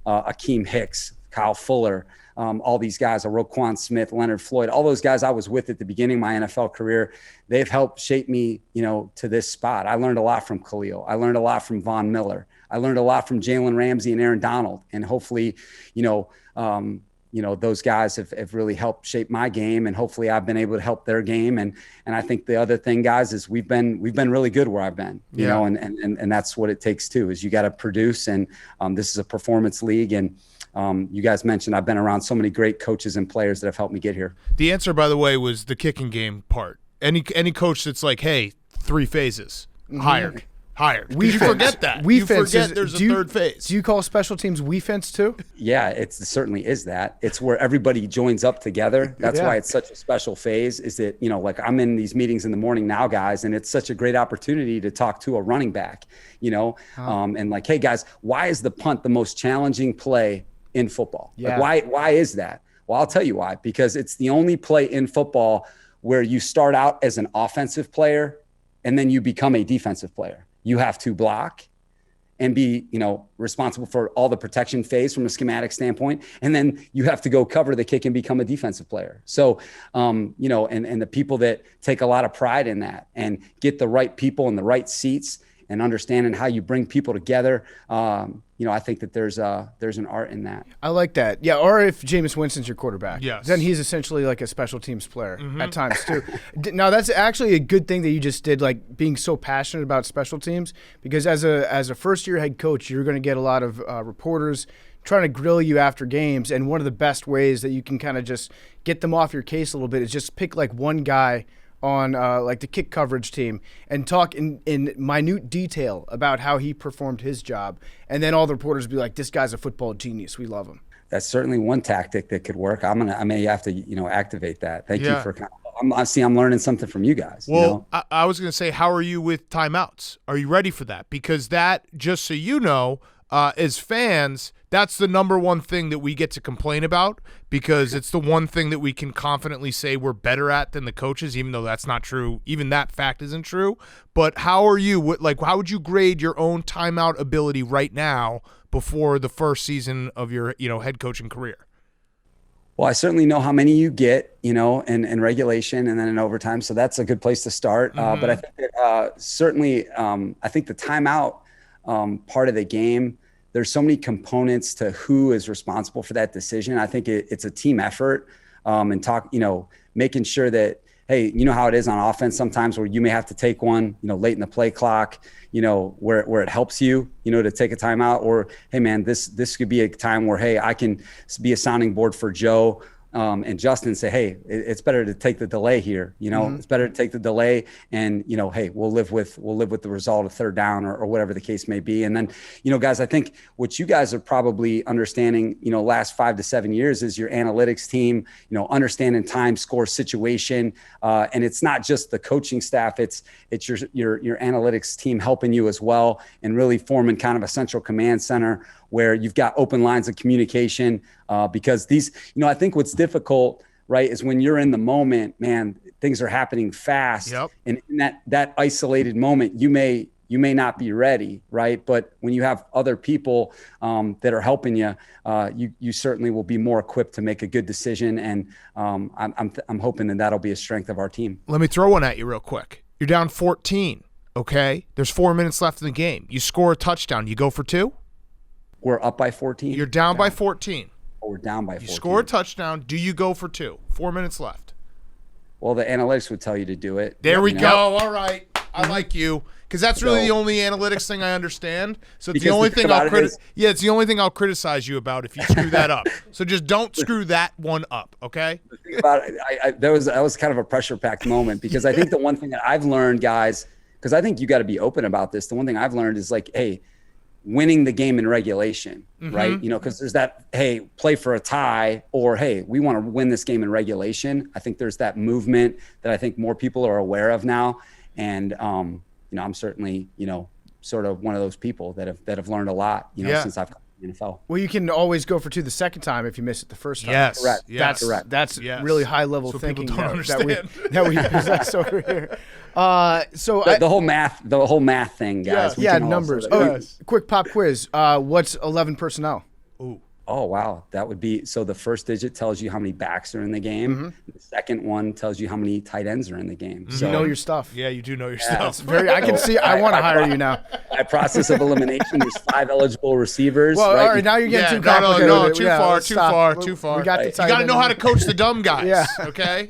Akeem Hicks, Kyle Fuller, all these guys, Roquan Smith, Leonard Floyd, all those guys I was with at the beginning of my NFL career. They've helped shape me, to this spot. I learned a lot from Khalil. I learned a lot from Von Miller. I learned a lot from Jalen Ramsey and Aaron Donald. And hopefully, those guys have really helped shape my game, and hopefully I've been able to help their game. And I think the other thing, guys, is we've been really good where I've been, and that's what it takes too, is you got to produce. And this is a performance league. And you guys mentioned I've been around so many great coaches and players that have helped me get here. The answer, by the way, was the kicking game part. Any coach that's like, hey, 3 phases, hired. You forget that. You forget there's a third phase. Do you call special teams we-fence too? Yeah, it certainly is that. It's where everybody joins up together. That's why it's such a special phase, is that, like I'm in these meetings in the morning now, guys, and it's such a great opportunity to talk to a running back, and like, hey, guys, why is the punt the most challenging play in football? Yeah. Like, why is that? Well, I'll tell you why. Because it's the only play in football where you start out as an offensive player and then you become a defensive player. You have to block, and be, responsible for all the protection phase from a schematic standpoint. And then you have to go cover the kick and become a defensive player. So, and the people that take a lot of pride in that and get the right people in the right seats and understanding how you bring people together. I think that there's an art in that. I like that. Yeah. Or if Jameis Winston's your quarterback, yes, then he's essentially like a special teams player at times too. Now that's actually a good thing that you just did, like being so passionate about special teams, because as a first year head coach, you're going to get a lot of reporters trying to grill you after games. And one of the best ways that you can kind of just get them off your case a little bit is just pick like one guy on like the kick coverage team and talk in minute detail about how he performed his job. And then all the reporters be like, this guy's a football genius. We love him. That's certainly one tactic that could work. I may have to, activate that. Thank you for I'm learning something from you guys. Well, I was going to say, how are you with timeouts? Are you ready for that? Because that, just so you know, as fans, that's the number one thing that we get to complain about, because it's the one thing that we can confidently say we're better at than the coaches, even though that's not true. Even that fact isn't true. But how are you, how would you grade your own timeout ability right now before the first season of your, head coaching career? Well, I certainly know how many you get, in regulation and then in overtime. So that's a good place to start. But I think that, certainly, I think the timeout part of the game, there's so many components to who is responsible for that decision. I think it's a team effort, and making sure that, hey, you know how it is on offense sometimes where you may have to take one, late in the play clock, where it helps you, to take a timeout, or, hey man, this could be a time where, hey, I can be a sounding board for Joe, and Justin, say, hey, it's better to take the delay here. It's better to take the delay, and hey, we'll live with the result of third down or whatever the case may be. And then, guys, I think what you guys are probably understanding, last 5 to 7 years is your analytics team, understanding time, score, situation, and it's not just the coaching staff; it's your analytics team helping you as well, and really forming kind of a central command center where you've got open lines of communication, because these, I think what's difficult, right, is when you're in the moment, man, things are happening fast. Yep. And in that isolated moment, you may not be ready, right? But when you have other people that are helping you, you certainly will be more equipped to make a good decision. And I'm hoping that that'll be a strength of our team. Let me throw one at you real quick. You're down 14, okay? There's 4 minutes left in the game. You score a touchdown. You go for 2? We're up by 14. You're down by 14. Oh, we're down by 14. You score a touchdown. Do you go for 2? 4 minutes left. Well, the analytics would tell you to do it. There we go. All right. I like you, because that's really the only analytics thing I understand. So it's the only thing it's the only thing I'll criticize you about if you screw that up. So just don't screw that one up, okay? The thing about it, that was kind of a pressure-packed moment, because I think the one thing that I've learned, guys, because I think you got to be open about this. The one thing I've learned is like, hey, winning the game in regulation, right? Because there's that, hey, play for a tie, or, hey, we want to win this game in regulation. I think there's that movement that I think more people are aware of now. And, I'm certainly, sort of one of those people that have learned a lot, since I've come to the NFL. Well, you can always go for 2 the second time if you miss it the first time. Yes. Correct. Yes. That's really high level thinking people don't understand. that we possess over here. The whole math thing, guys. Yeah, numbers. Quick pop quiz. What's 11 personnel? Ooh. Oh, wow. That would be, so the first digit tells you how many backs are in the game. The second one tells you how many tight ends are in the game. So you know your stuff. Yeah, you do know your stuff. I can see. I want to hire you now. By process of elimination, there's 5 eligible receivers. Well, right? all right, now you're getting too complicated. No, too far. We got the you got to know how to coach the dumb guys, okay?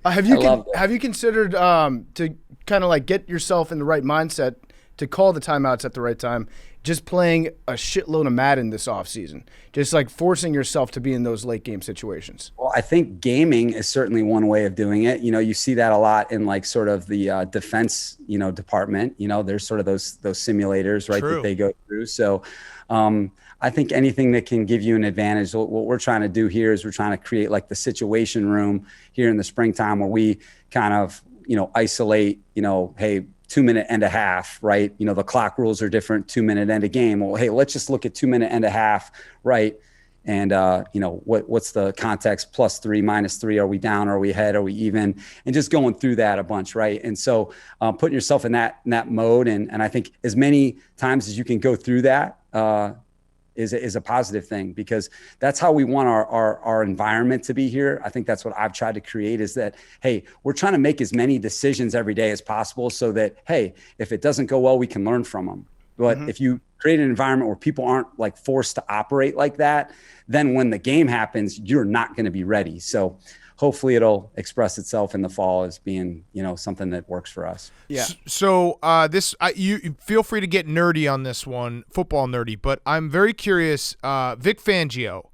Have you considered to kind of like get yourself in the right mindset to call the timeouts at the right time, just playing a shitload of Madden this offseason, just like forcing yourself to be in those late game situations? Well, I think gaming is certainly one way of doing it. You see that a lot in like sort of the defense, department. There's sort of those simulators, right, True. that they go through. So I think anything that can give you an advantage. What we're trying to do here is we're trying to create like the situation room here in the springtime where we kind of, isolate, hey, 2 minute and a half, right? The clock rules are different, 2 minute end a game. Well, hey, let's just look at 2 minute and a half, right? And, what's the context? +3, -3, are we down? Are we ahead? Are we even? And just going through that a bunch, right? And so putting yourself in that mode. And I think as many times as you can go through that is a positive thing, because that's how we want our environment to be here. I think that's what I've tried to create, is that, hey, we're trying to make as many decisions every day as possible so that, hey, if it doesn't go well, we can learn from them. But if you create an environment where people aren't like forced to operate like that, then when the game happens, you're not going to be ready. So hopefully it'll express itself in the fall as being, something that works for us. Yeah. So you feel free to get nerdy on this one, football nerdy, but I'm very curious. Vic Fangio,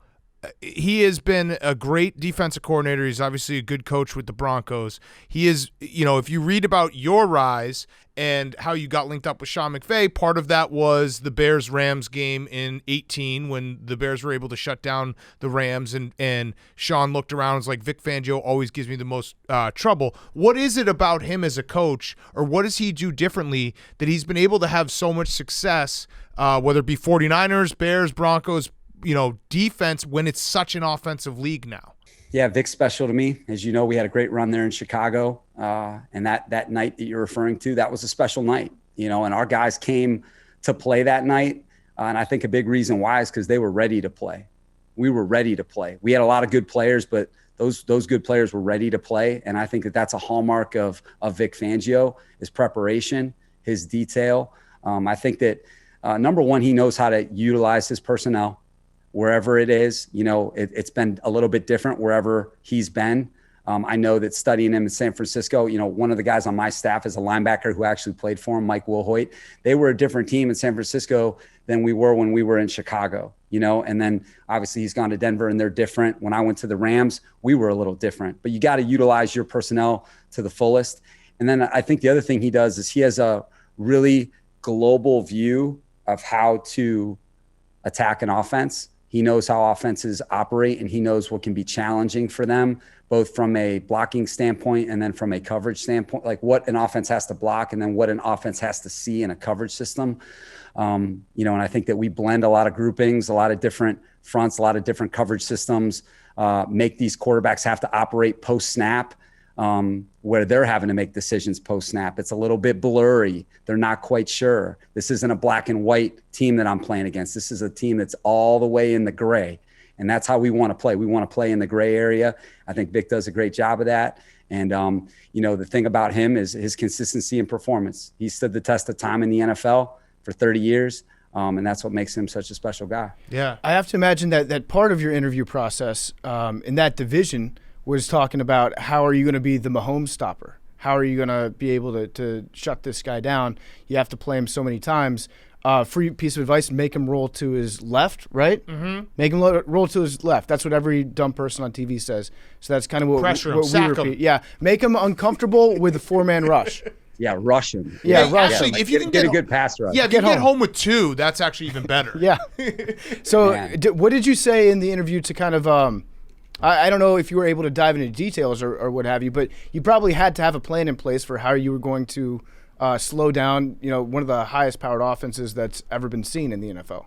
he has been a great defensive coordinator. He's obviously a good coach with the Broncos. He is, if you read about your rise and how you got linked up with Sean McVay, part of that was the Bears-Rams game in 2018 when the Bears were able to shut down the Rams, and Sean looked around and was like, Vic Fangio always gives me the most trouble. What is it about him as a coach, or what does he do differently that he's been able to have so much success, whether it be 49ers, Bears, Broncos, defense, when it's such an offensive league now? Yeah, Vic's special to me. As you know, we had a great run there in Chicago. And that night that you're referring to, that was a special night, and our guys came to play that night. And I think a big reason why is because they were ready to play. We were ready to play. We had a lot of good players, but those good players were ready to play. And I think that that's a hallmark of Vic Fangio, his preparation, his detail. I think that, number one, he knows how to utilize his personnel wherever it is. It's been a little bit different wherever he's been. I know that studying him in San Francisco, one of the guys on my staff is a linebacker who actually played for him, Mike Wilhoit. They were a different team in San Francisco than we were when we were in Chicago, and then obviously he's gone to Denver and they're different. When I went to the Rams, we were a little different, but you got to utilize your personnel to the fullest. And then I think the other thing he does is he has a really global view of how to attack an offense. He knows how offenses operate, and he knows what can be challenging for them, both from a blocking standpoint and then from a coverage standpoint, like what an offense has to block and then what an offense has to see in a coverage system. And I think that we blend a lot of groupings, a lot of different fronts, a lot of different coverage systems, make these quarterbacks have to operate post-snap, where they're having to make decisions post-snap. It's a little bit blurry. They're not quite sure. This isn't a black and white team that I'm playing against. This is a team that's all the way in the gray. And that's how we want to play. We want to play in the gray area. I think Vic does a great job of that. And, the thing about him is his consistency and performance. He stood the test of time in the NFL for 30 years. And that's what makes him such a special guy. Yeah. I have to imagine that part of your interview process in that division was talking about how are you going to be the Mahomes stopper? How are you going to be able to shut this guy down? You have to play him so many times. Free piece of advice, make him roll to his left, right? Mm-hmm. Make him roll to his left. That's what every dumb person on TV says. So that's kind of what we repeat. Him. Yeah, make him uncomfortable with a four-man rush. Yeah, rush him. Yeah, rush him. If you can get a good pass rush. Yeah, if you get home with two, that's actually even better. Yeah. So what did you say in the interview to kind of I don't know if you were able to dive into details or what have you, but you probably had to have a plan in place for how you were going to slow down, one of the highest powered offenses that's ever been seen in the NFL.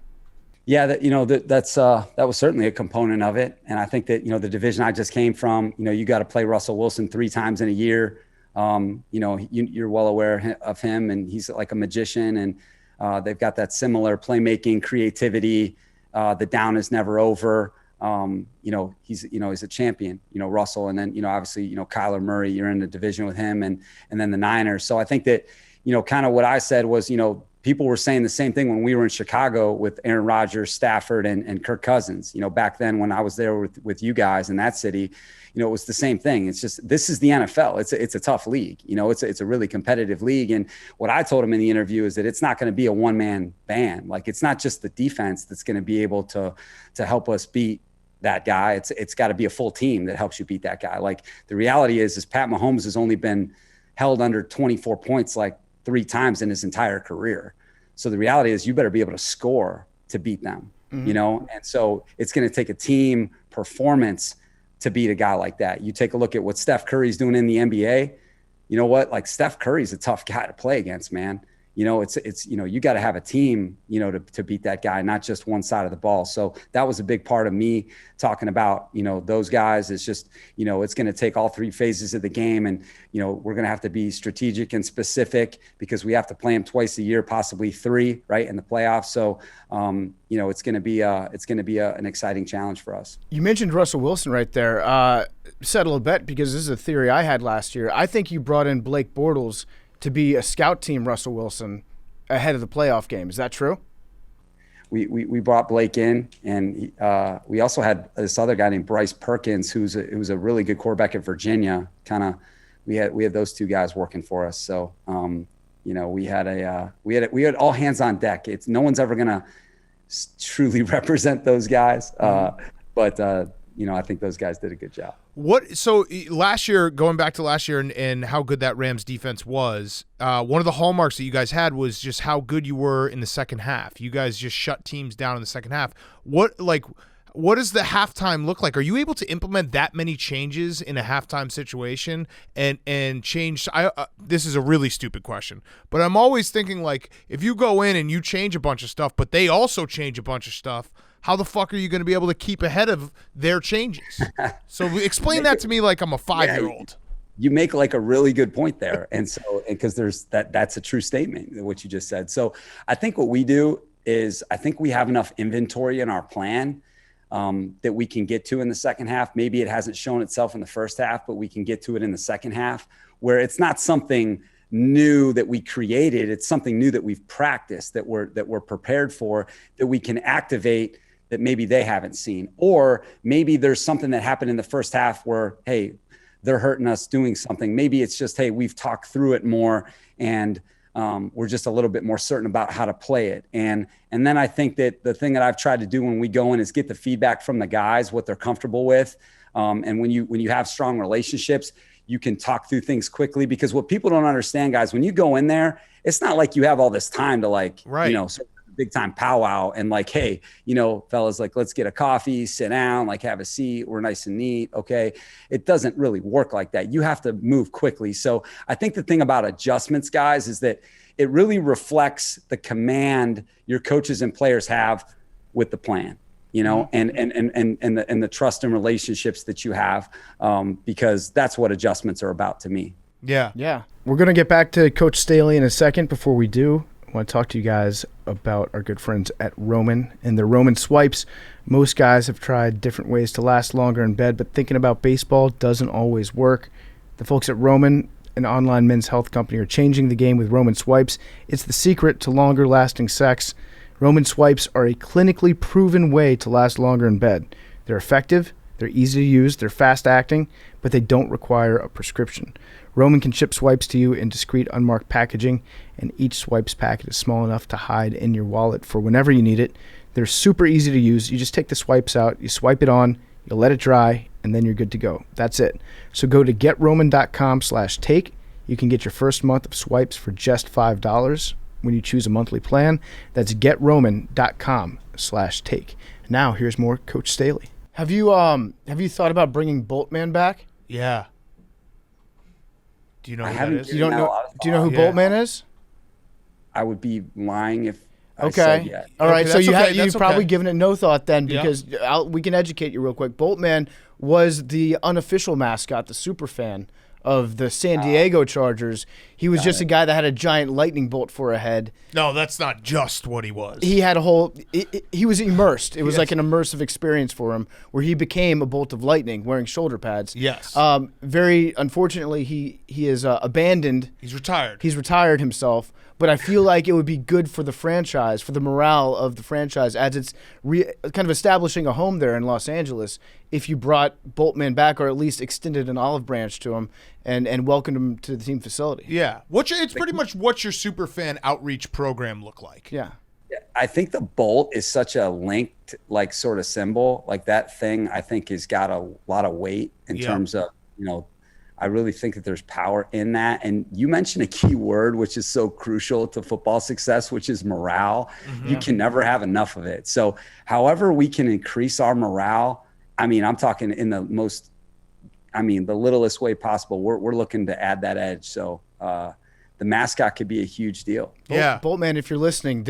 Yeah, that was certainly a component of it. And I think that, the division I just came from, you got to play Russell Wilson 3 times in a year. You're well aware of him, and he's like a magician, and they've got that similar playmaking creativity. The down is never over. He's a champion, Russell. And then, obviously, Kyler Murray, you're in the division with him, and then the Niners. So I think that, kind of what I said was, people were saying the same thing when we were in Chicago with Aaron Rodgers, Stafford, and Kirk Cousins. Back then when I was there with you guys in that city, it was the same thing. It's just, this is the NFL. It's a tough league. It's a really competitive league. And what I told him in the interview is that it's not going to be a one-man band. Like, it's not just the defense that's going to be able to help us beat that guy. It's got to be a full team that helps you beat that guy. Like, the reality is Pat Mahomes has only been held under 24 points like 3 times in his entire career. So the reality is you better be able to score to beat them, and so it's going to take a team performance to beat a guy like that. You take a look at what Steph Curry's doing in the NBA. You know what? Like, Steph Curry's a tough guy to play against, man. it's you got to have a team, to beat that guy, not just one side of the ball. So that was a big part of me talking about, those guys. It's just, it's going to take all three phases of the game, and, we're going to have to be strategic and specific because we have to play them twice a year, possibly three, right, in the playoffs. So, it's going to be an exciting challenge for us. You mentioned Russell Wilson right there. Settle a bet, because this is a theory I had last year. I think you brought in Blake Bortles to be a scout team Russell Wilson ahead of the playoff game. Is that true? We brought Blake in, and we also had this other guy named Bryce Perkins, who's a really good quarterback at Virginia. We had those two guys working for us. So we had all hands on deck. No one's ever gonna truly represent those guys, but I think those guys did a good job. So last year, going back to last year and how good that Rams defense was, one of the hallmarks that you guys had was just how good you were in the second half. You guys just shut teams down in the second half. What does the halftime look like? Are you able to implement that many changes in a halftime situation and change? This is a really stupid question, but I'm always thinking, like, if you go in and you change a bunch of stuff, but they also change a bunch of stuff, how the fuck are you going to be able to keep ahead of their changes? So explain that to me like I'm a 5-year-old. You make like a really good point there. And so, because that's a true statement, what you just said. So I think what we do is, I think we have enough inventory in our plan that we can get to in the second half. Maybe it hasn't shown itself in the first half, but we can get to it in the second half, where it's not something new that we created. It's something new that we've practiced, that we're prepared for, that we can activate, that maybe they haven't seen. Or maybe there's something that happened in the first half where, hey, they're hurting us doing something. Maybe it's just, hey, we've talked through it more, and we're just a little bit more certain about how to play it. And then I think that the thing that I've tried to do when we go in is get the feedback from the guys, what they're comfortable with. And when you have strong relationships, you can talk through things quickly, because what people don't understand, guys, when you go in there, it's not like you have all this time to sort of big time powwow and like, hey, fellas, like, let's get a coffee, sit down, like have a seat. We're nice and neat. Okay. It doesn't really work like that. You have to move quickly. So I think the thing about adjustments, guys, is that it really reflects the command your coaches and players have with the plan, and the trust and relationships that you have, because that's what adjustments are about to me. Yeah. Yeah. We're going to get back to Coach Staley in a second. Before we do, I want to talk to you guys about our good friends at Roman and their Roman swipes. Most guys have tried different ways to last longer in bed, but thinking about baseball doesn't always work. The folks at Roman, an online men's health company, are changing the game with Roman swipes. It's the secret to longer lasting sex. Roman swipes are a clinically proven way to last longer in bed. They're effective, they're easy to use, they're fast acting, but they don't require a prescription. Roman can ship swipes to you in discreet, unmarked packaging, and each swipes packet is small enough to hide in your wallet for whenever you need it. They're super easy to use. You just take the swipes out, you swipe it on, you let it dry, and then you're good to go. That's it. So go to getroman.com/take. You can get your first month of swipes for just $5 when you choose a monthly plan. That's getroman.com/take. Now here's more Coach Staley. Have you thought about bringing Boltman back? Yeah. Do you know who that is? Do you know who Boltman is? I would be lying if I said yes. All right. Okay, So that's you've probably okay. given it no thought then, Yeah. because we can educate you real quick. Boltman was the unofficial mascot, the super fan of the San Diego Chargers. He was just a guy that had a giant lightning bolt for a head. No, that's not just what he was. He had a whole he was immersed. It was like an immersive experience for him, where he became a bolt of lightning wearing shoulder pads. Yes. Very unfortunately, he is abandoned. He's retired. He's retired himself. But I feel like it would be good for the franchise, for the morale of the franchise, as it's kind of establishing a home there in Los Angeles, if you brought Boltman back, or at least extended an olive branch to him and welcomed him to the team facility. Yeah. It's pretty much what's your super fan outreach program look like? Yeah. I think the bolt is such a linked, like, sort of symbol. Like, that thing, I think, has got a lot of weight in terms of, I really think that there's power in that. And you mentioned a key word, which is so crucial to football success, which is morale. Mm-hmm. You can never have enough of it. So however we can increase our morale, I mean, I'm talking in the the littlest way possible. We're looking to add that edge. So the mascot could be a huge deal. Yeah. Boltman, if you're listening,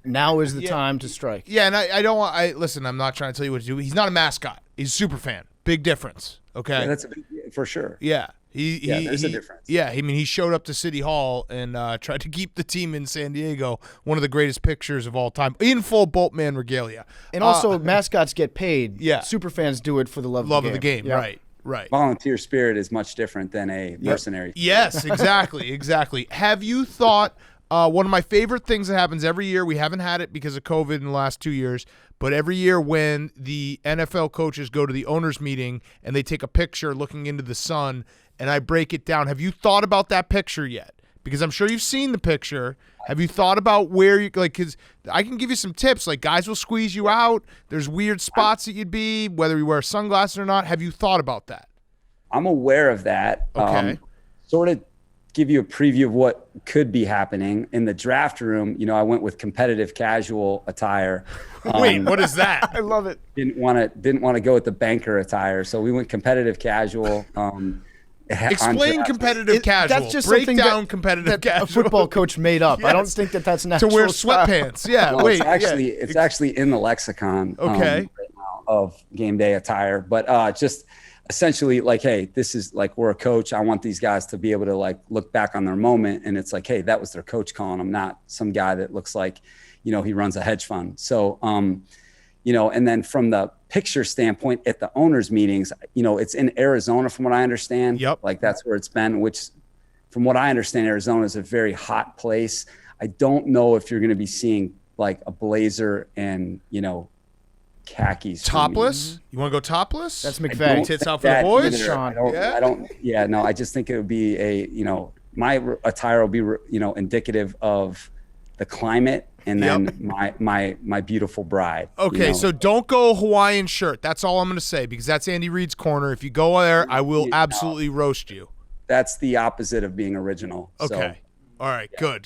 now is the time to strike. Yeah, and I don't want. Listen, I'm not trying to tell you what to do. He's not a mascot. He's a super fan. Big difference. Okay. Yeah, that's a big, for sure. Yeah. There's a difference. Yeah, I mean, he showed up to City Hall and tried to keep the team in San Diego. One of the greatest pictures of all time, in full Boltman regalia. And also, mascots get paid. Yeah. Super fans do it for the love of the game. Yeah. Right. Volunteer spirit is much different than a mercenary. Yes, exactly. Have you thought one of my favorite things that happens every year? We haven't had it because of COVID in the last 2 years, but every year when the NFL coaches go to the owners' meeting and they take a picture looking into the sun, and I break it down. Have you thought about that picture yet? Because I'm sure you've seen the picture. Have you thought about where you like? Because I can give you some tips. Like, guys will squeeze you out. There's weird spots that you'd be, whether you wear sunglasses or not. Have you thought about that? I'm aware of that. Okay. Sort of give you a preview of what could be happening in the draft room. You know, I went with competitive casual attire. Wait, what is that? I love it. Didn't want to go with the banker attire, so we went competitive casual. Explain competitive casual. That's just Break something down that competitive a casual. football coach made up. Yes. I don't think that's natural. To wear style. sweatpants. Yeah. Well, wait. it's actually in the lexicon. Okay. Right now of game day attire, but just essentially like, hey, this is like, we're a coach. I want these guys to be able to like look back on their moment, and it's like, hey, that was their coach calling them, not some guy that looks like, you know, he runs a hedge fund. So, you know, and then from the picture standpoint at the owners meetings, you know, it's in Arizona from what I understand. Yep. Like that's where it's been, which from what I understand, Arizona is a very hot place. I don't know if you're going to be seeing like a blazer and, you know, khakis. Topless? You want to go topless? That's I McVay. don't Tits think out for the that boys? either. Sean. I just think it would be you know, my attire will be, you know, indicative of the climate and then my beautiful bride. Okay, you know? so don't go Hawaiian shirt. That's all I'm going to say, because that's Andy Reid's corner. If you go there, I will absolutely roast you. That's the opposite of being original. Okay. So, All right. Yeah.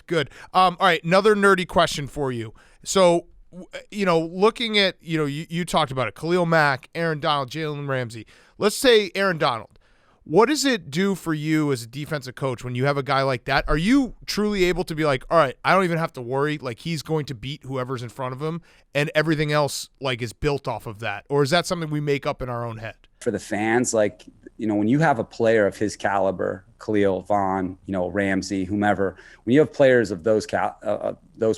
Good. All right. Another nerdy question for you. So, you know, looking at, you know, you talked about it, Khalil Mack, Aaron Donald, Jalen Ramsey. Let's say Aaron Donald. What does it do for you as a defensive coach when you have a guy like that? Are you truly able to be like, all right, I don't even have to worry, like he's going to beat whoever's in front of him, and everything else like is built off of that? Or is that something we make up in our own head? For the fans, like, you know, when you have a player of his caliber, Khalil, Vaughn, you know, Ramsey, whomever, when you have players of those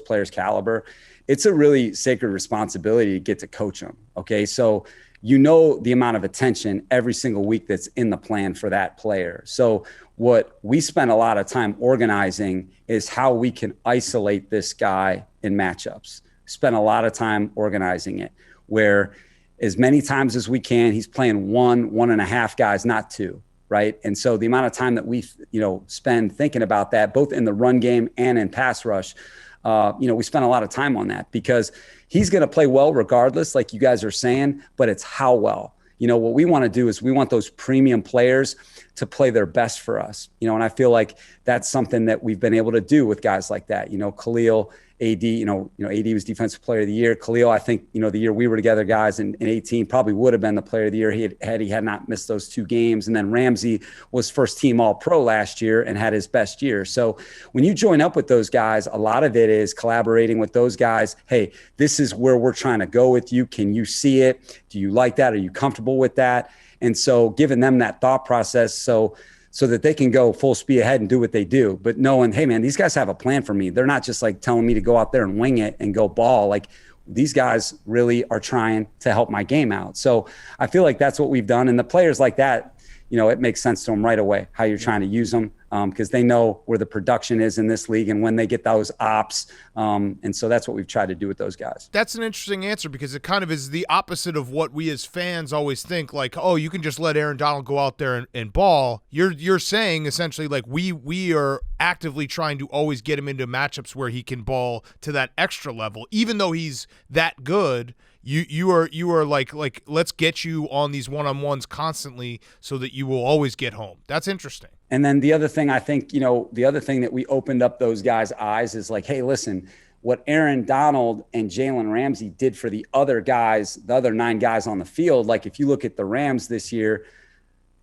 players' caliber, it's a really sacred responsibility to get to coach them. Okay, so you know the amount of attention every single week that's in the plan for that player. So what we spend a lot of time organizing is how we can isolate this guy in matchups. Spend a lot of time organizing it, where as many times as we can, he's playing one and a half guys, not two, right? And so the amount of time that we, you know, spend thinking about that, both in the run game and in pass rush, you know, we spend a lot of time on that, because he's going to play well regardless, like you guys are saying, but it's how well. You know, what we want to do is we want those premium players to play their best for us. You know, and I feel like that's something that we've been able to do with guys like that. You know, Khalil, AD, you know, AD was Defensive Player of the Year. Khalil, I think, you know, the year we were together, guys, in 18 probably would have been the Player of the Year. He had not missed those 2 games. And then Ramsey was first team All-Pro last year and had his best year. So when you join up with those guys, a lot of it is collaborating with those guys. Hey, this is where we're trying to go with you. Can you see it? Do you like that? Are you comfortable with that? And so giving them that thought process so that they can go full speed ahead and do what they do. But knowing, hey, man, these guys have a plan for me. They're not just like telling me to go out there and wing it and go ball. Like, these guys really are trying to help my game out. So I feel like that's what we've done. And the players like that, you know, it makes sense to them right away how you're trying to use them, because they know where the production is in this league and when they get those ops. And so that's what we've tried to do with those guys. That's an interesting answer, because it kind of is the opposite of what we as fans always think, like, oh, you can just let Aaron Donald go out there and ball. You're saying essentially like we are actively trying to always get him into matchups where he can ball to that extra level, even though he's that good. You are like let's get you on these one-on-ones constantly so that you will always get home. That's interesting. And then the other thing I think, you know, the other thing that we opened up those guys' eyes is like, hey, listen, what Aaron Donald and Jalen Ramsey did for the other guys, the other 9 guys on the field. Like, if you look at the Rams this year,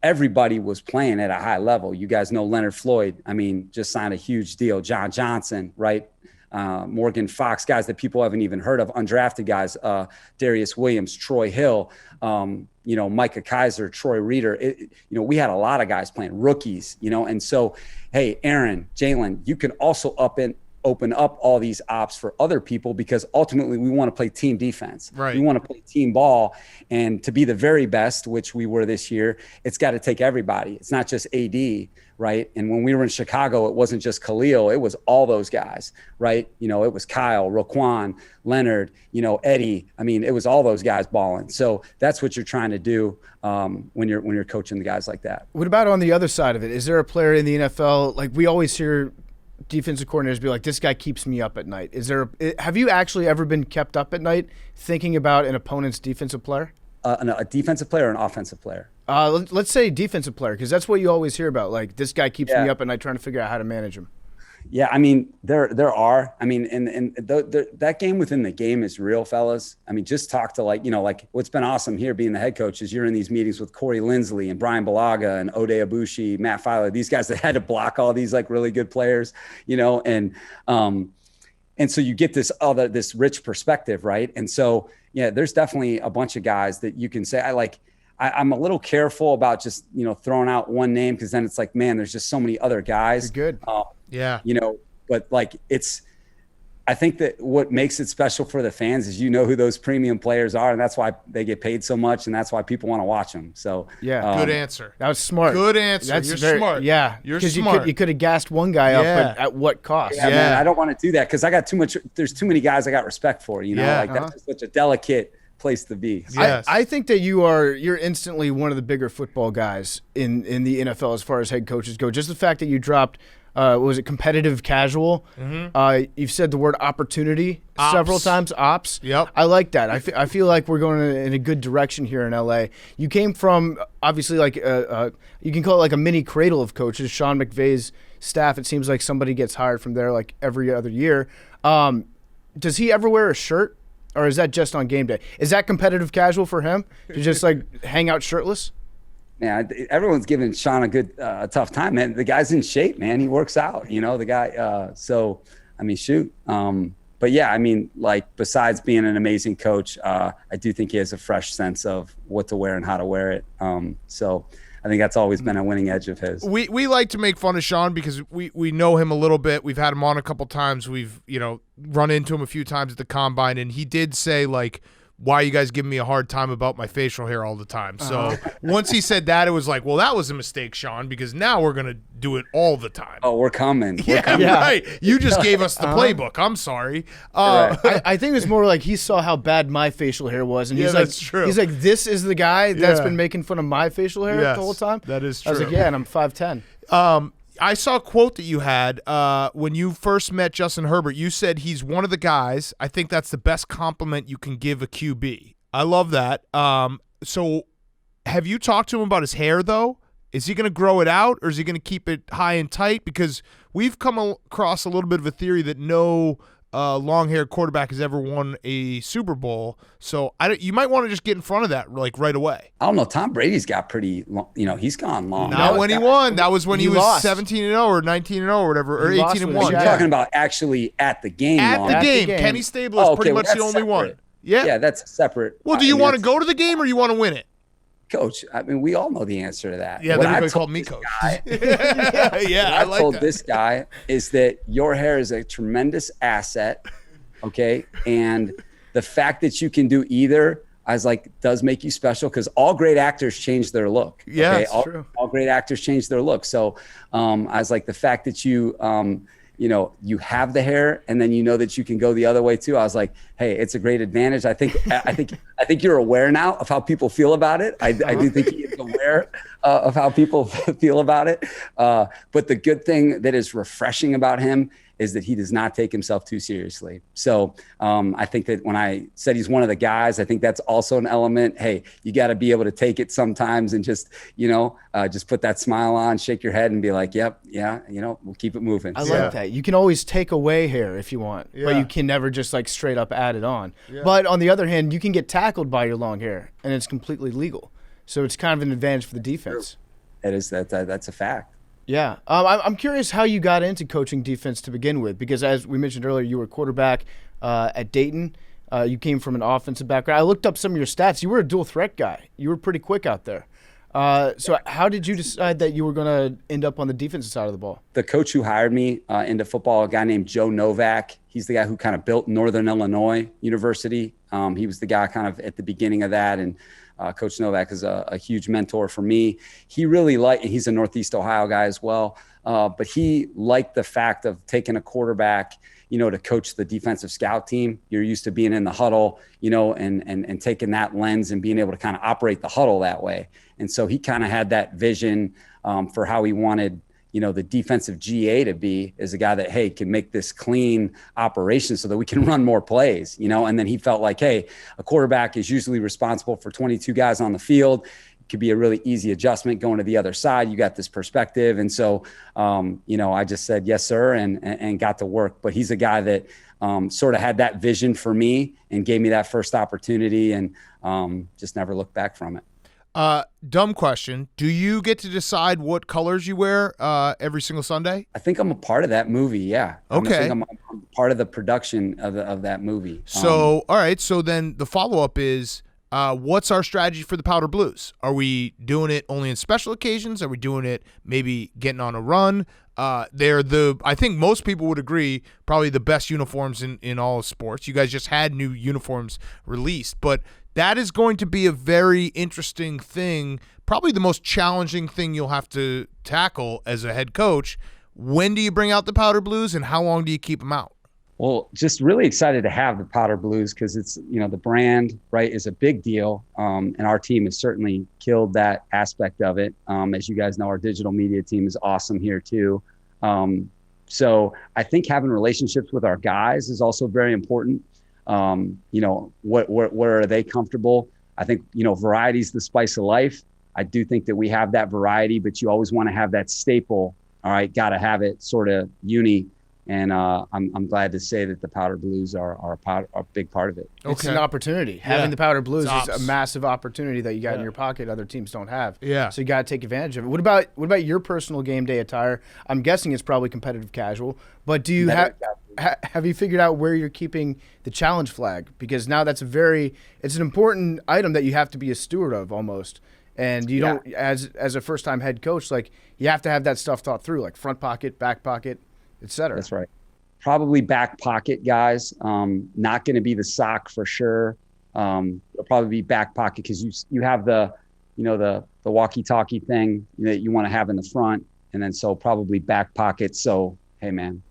everybody was playing at a high level. You guys know Leonard Floyd. I mean, just signed a huge deal. John Johnson, right? Morgan Fox, guys that people haven't even heard of, undrafted guys, Darius Williams, Troy Hill, Micah Kaiser, Troy Reeder. We had a lot of guys playing, rookies, and so, hey, Aaron, Jalen, you can also open up all these ops for other people, because ultimately we want to play team defense. Right. We want to play team ball, and to be the very best, which we were this year, it's got to take everybody. It's not just AD, right? And when we were in Chicago, it wasn't just Khalil, it was all those guys, right? It was Kyle, Roquan, Leonard, Eddie. I mean, it was all those guys balling. So that's what you're trying to do when you're coaching the guys like that. What about on the other side of it? Is there a player in the NFL, like we always hear defensive coordinators be like, this guy keeps me up at night? Have you actually ever been kept up at night thinking about an opponent's defensive player? A defensive player or an offensive player? Let's say defensive player, because that's what you always hear about. Like, this guy keeps me up at night trying to figure out how to manage him. Yeah, I mean, there are. I mean, and that game within the game is real, fellas. I mean, just talk to like what's been awesome here being the head coach is you're in these meetings with Corey Lindsley and Brian Balaga and Ode Abushi, Matt Filer, these guys that had to block all these like really good players, and so you get this rich perspective, right? And so, yeah, there's definitely a bunch of guys that you can say, I'm a little careful about just, throwing out one name, because then it's like, man, there's just so many other guys. You're good. Yeah. But like I think that what makes it special for the fans is who those premium players are, and that's why they get paid so much, and that's why people want to watch them. So yeah, good answer. That was smart. Good answer. That's You're very, smart. Yeah, you're smart. smart. You could have gassed one guy up, but at what cost? Yeah, man, I don't want to do that, because I got too much. There's too many guys I got respect for. That's just such a delicate place to be. So. Yes. I think that you're instantly one of the bigger football guys in the NFL as far as head coaches go. Just the fact that you dropped, what was it, competitive casual? Mm-hmm. You've said the word opportunity several times. Ops. Yep. I like that. I feel like we're going in a good direction here in LA. You came from obviously like you can call it like a mini cradle of coaches. Sean McVay's staff. It seems like somebody gets hired from there like every other year. Does he ever wear a shirt? Or is that just on game day? Is that competitive casual for him to just like hang out shirtless? Yeah, everyone's giving Sean a tough time, man. The guy's in shape, man. He works out, the guy. So, I mean, shoot. But yeah, I mean, like, besides being an amazing coach, I do think he has a fresh sense of what to wear and how to wear it. So I think that's always been a winning edge of his. We like to make fun of Sean because we know him a little bit. We've had him on a couple times. We've, run into him a few times at the combine, and he did say, like, why are you guys giving me a hard time about my facial hair all the time? So once he said that, it was like, well, that was a mistake, Sean, because now we're going to do it all the time. Oh, we're coming. Right. You just gave us the playbook. I'm sorry. I think it's more like he saw how bad my facial hair was, and he's like, that's true. He's like, this is the guy that's been making fun of my facial hair the whole time? That is true. I was like, yeah, and I'm 5'10". I saw a quote that you had when you first met Justin Herbert. You said he's one of the guys. I think that's the best compliment you can give a QB. I love that. So have you talked to him about his hair, though? Is he going to grow it out, or is he going to keep it high and tight? Because we've come across a little bit of a theory that no long-haired quarterback has ever won a Super Bowl. So you might want to just get in front of that like right away. I don't know. Tom Brady's got pretty long, he's gone long. Not when he won. That was when he was 17-0 or 19-0 or whatever, or 18-1. You're talking about actually at the game. At the game. Kenny Stabler is pretty much the only one. Yeah, that's separate. Well, do you want to go to the game or you want to win it? Coach, I mean, we all know the answer to that. Yeah, everybody called me coach. I like told that. this guy is that your hair is a tremendous asset, okay? And the fact that you can do either, I was like, does make you special, because all great actors change their look. Yeah, okay? that's true. All great actors change their look. So I was like, the fact that you you have the hair, and then that you can go the other way too. I was like, hey, it's a great advantage. I think you're aware now of how people feel about it. I do think he is aware of how people feel about it. But the good thing that is refreshing about him is that he does not take himself too seriously. So I think that when I said he's one of the guys, I think that's also an element. Hey, you got to be able to take it sometimes and just, just put that smile on, shake your head and be like, yep, yeah, we'll keep it moving. I like that. You can always take away hair if you want, but you can never just like straight up add it on. Yeah. But on the other hand, you can get tackled by your long hair and it's completely legal. So it's kind of an advantage for the defense. That's a fact. Yeah. I'm curious how you got into coaching defense to begin with, because as we mentioned earlier, you were a quarterback at Dayton. You came from an offensive background. I looked up some of your stats. You were a dual threat guy. You were pretty quick out there. So how did you decide that you were going to end up on the defensive side of the ball? The coach who hired me into football, a guy named Joe Novak, he's the guy who kind of built Northern Illinois University. He was the guy kind of at the beginning of that. And Coach Novak is a huge mentor for me. He really he's a Northeast Ohio guy as well. But he liked the fact of taking a quarterback, to coach the defensive scout team. You're used to being in the huddle, and taking that lens and being able to kind of operate the huddle that way. And so he kind of had that vision for how he wanted, the defensive GA to be, as a guy that, hey, can make this clean operation so that we can run more plays, and then he felt like, hey, a quarterback is usually responsible for 22 guys on the field. It could be a really easy adjustment going to the other side. You got this perspective. And so, I just said, yes, sir, and got to work. But he's a guy that sort of had that vision for me and gave me that first opportunity, and just never looked back from it. Dumb question. Do you get to decide what colors you wear every single Sunday? I think I'm a part of that movie, yeah. Okay. I think I'm part of the production of that movie. So, all right. So then the follow-up is, what's our strategy for the Powder Blues? Are we doing it only in special occasions? Are we doing it maybe getting on a run? I think most people would agree, probably the best uniforms in all of sports. You guys just had new uniforms released, but that is going to be a very interesting thing, probably the most challenging thing you'll have to tackle as a head coach. When do you bring out the Powder Blues, and how long do you keep them out? Well, just really excited to have the Powder Blues, because it's, the brand, right, is a big deal. And our team has certainly killed that aspect of it. As you guys know, our digital media team is awesome here too. So I think having relationships with our guys is also very important. Where are they comfortable? I think, variety is the spice of life. I do think that we have that variety, but you always want to have that staple. All right, got to have it sort of uni. And I'm glad to say that the Powder Blues are a big part of it. It's an opportunity. Having the Powder Blues is a massive opportunity that you got in your pocket other teams don't have. Yeah. So you got to take advantage of it. What about your personal game day attire? I'm guessing it's probably competitive casual, but do you have you figured out where you're keeping the challenge flag? Because now it's an important item that you have to be a steward of almost. And you don't, as a first-time head coach, like, you have to have that stuff thought through, like front pocket, back pocket, etc. That's right. Probably back pocket guys. Not going to be the sock for sure. It'll probably be back pocket, because you have the walkie-talkie thing that you want to have in the front, and then so probably back pocket. So hey, man.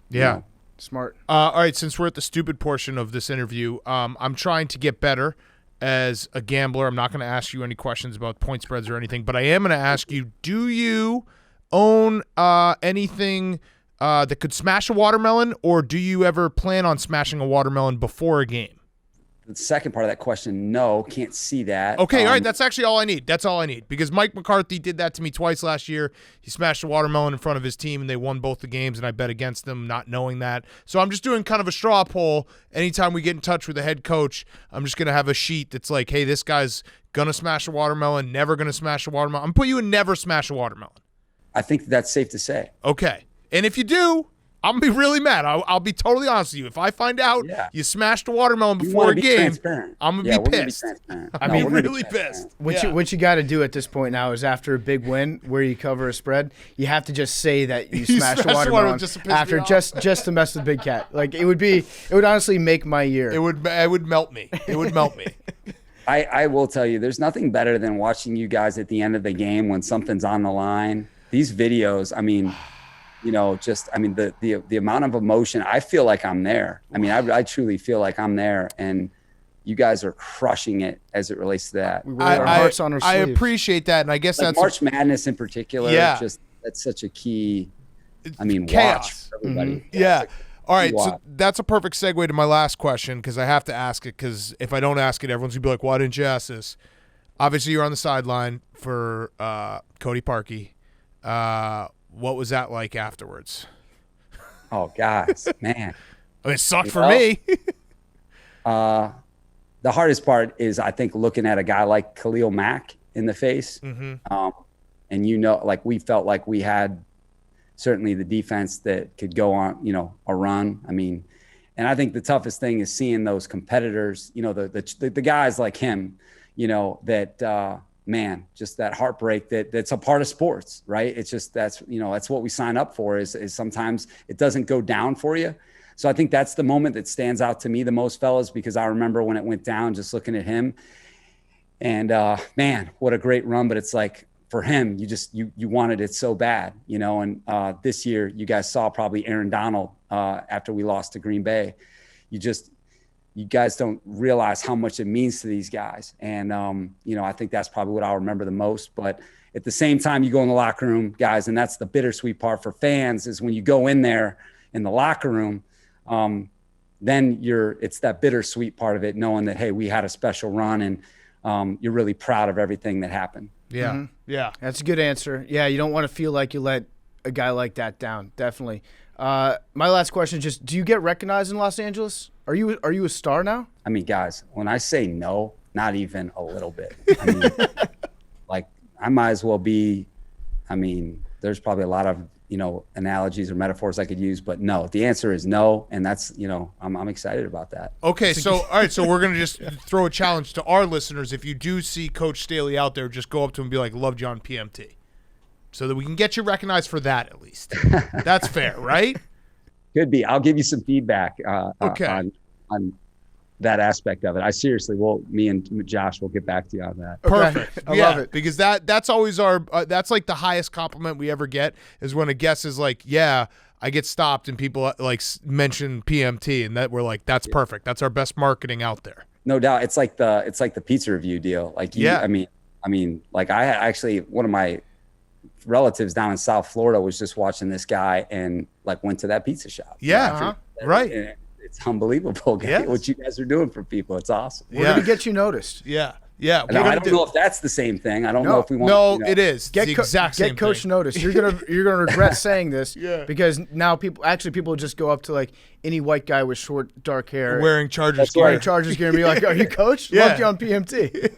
Yeah. Smart. All right. Since we're at the stupid portion of this interview, I'm trying to get better as a gambler. I'm not going to ask you any questions about point spreads or anything, but I am going to ask you: do you own anything that could smash a watermelon, or do you ever plan on smashing a watermelon before a game? The second part of that question, no, can't see that. Okay, all right, that's actually all I need. That's all I need, because Mike McCarthy did that to me twice last year. He smashed a watermelon in front of his team, and they won both the games, and I bet against them not knowing that. So I'm just doing kind of a straw poll. Anytime we get in touch with the head coach, I'm just going to have a sheet that's like, hey, this guy's going to smash a watermelon, never going to smash a watermelon. I'm going to put you in never smash a watermelon. I think that's safe to say. Okay. And if you do, I'm going to be really mad. I'll be totally honest with you. If I find out you smashed a watermelon before a game, I'm going to be pissed. I'm really pissed. What you got to do at this point now is, after a big win where you cover a spread, you have to just say that you smashed a watermelon after just to mess with Big Cat. Like, it would honestly make my year. It would melt me. It would melt me. I will tell you, there's nothing better than watching you guys at the end of the game when something's on the line. These videos, I mean, the amount of emotion, I feel like I'm there. I mean, I truly feel like I'm there, and you guys are crushing it as it relates to that. We wear our hearts on our sleeves. I appreciate that, and I guess that's March Madness in particular. Just that's such a key. I mean, chaos watch for everybody. Mm-hmm. Yeah. All right, so that's a perfect segue to my last question, because I have to ask it, because if I don't ask it, everyone's going to be like, why didn't you ask this? Obviously, you're on the sideline for Cody Parkey. What was that like afterwards? Oh, guys, man. I mean, it sucked for me. The hardest part is, I think, looking at a guy like Khalil Mack in the face. Mm-hmm. And, like we felt like we had certainly the defense that could go on, a run. I mean, and I think the toughest thing is seeing those competitors, the guys like him, that, man, just that heartbreak that's a part of sports, right? It's just, that's what we sign up for is sometimes it doesn't go down for you. So I think that's the moment that stands out to me the most, fellas, because I remember when it went down, just looking at him and, man, what a great run. But it's like, for him, you wanted it so bad, and this year you guys saw probably Aaron Donald after we lost to Green Bay. You guys don't realize how much it means to these guys. And, I think that's probably what I'll remember the most. But at the same time, you go in the locker room, guys, and that's the bittersweet part for fans is when you go in there in the locker room, then it's that bittersweet part of it, knowing that, hey, we had a special run and you're really proud of everything that happened. Yeah. Mm-hmm. Yeah. That's a good answer. Yeah, you don't want to feel like you let a guy like that down. Definitely. My last question is just, do you get recognized in Los Angeles? Are you a star now? I mean, guys, when I say no, not even a little bit. I mean, like I might as well be, there's probably a lot of, analogies or metaphors I could use, but no, the answer is no. And that's, I'm excited about that. Okay. So, all right. So we're going to just throw a challenge to our listeners. If you do see Coach Staley out there, just go up to him and be like, loved you on PMT, so that we can get you recognized for that at least. That's fair, right? Could be. I'll give you some feedback okay. on that aspect of it. I seriously me and Josh will get back to you on that. Perfect. I love it. Because that's always our that's like the highest compliment we ever get is when a guest is like, yeah, I get stopped and people like mention PMT and that we're like, that's perfect. That's our best marketing out there. No doubt. It's like the pizza review deal. Like I mean, like I actually, one of my relatives down in South Florida was just watching this guy and like went to that pizza shop. Yeah. Right. And it's unbelievable what you guys are doing for people. It's awesome. We're going to get you noticed. Yeah. Yeah. Now, I don't know if that's the same thing. I don't know if we want. No, it is. Get the exact same Coach thing. noticed. You're gonna regret saying this. Yeah. Because now people just go up to like any white guy with short dark hair wearing Chargers gear and be like, "Are you Coach? Yeah. Loved you on PMT."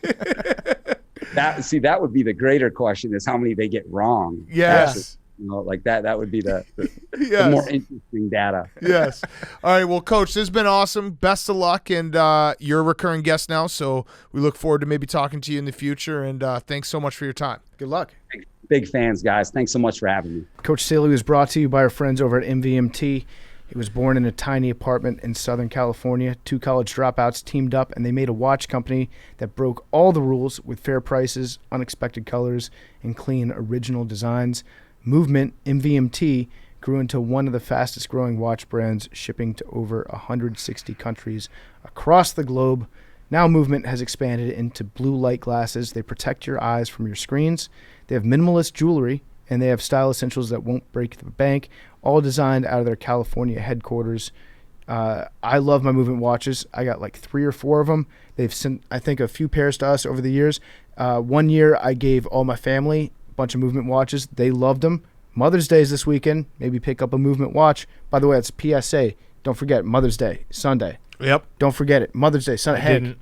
That would be the greater question is how many they get wrong. Yes. Like that would be the yes. more interesting data. Yes. All right. Well, Coach, this has been awesome. Best of luck. And you're a recurring guest now, so we look forward to maybe talking to you in the future. And thanks so much for your time. Good luck. Big fans, guys. Thanks so much for having me. Coach Staley was brought to you by our friends over at MVMT. He was born in a tiny apartment in Southern California. 2 college dropouts teamed up, and they made a watch company that broke all the rules with fair prices, unexpected colors, and clean original designs. Movement, MVMT, grew into one of the fastest growing watch brands, shipping to over 160 countries across the globe. Now Movement has expanded into blue light glasses. They protect your eyes from your screens. They have minimalist jewelry, and they have style essentials that won't break the bank, all designed out of their California headquarters. I love my Movement watches. I got like 3 or 4 of them. They've sent, I think, a few pairs to us over the years. One year I gave all my family bunch of Movement watches. They loved them. Mother's Day is this weekend. Maybe pick up a Movement watch. By the way, it's a PSA. Don't forget Mother's Day, Sunday. Yep. Don't forget it. Mother's Day, Sunday. Hank,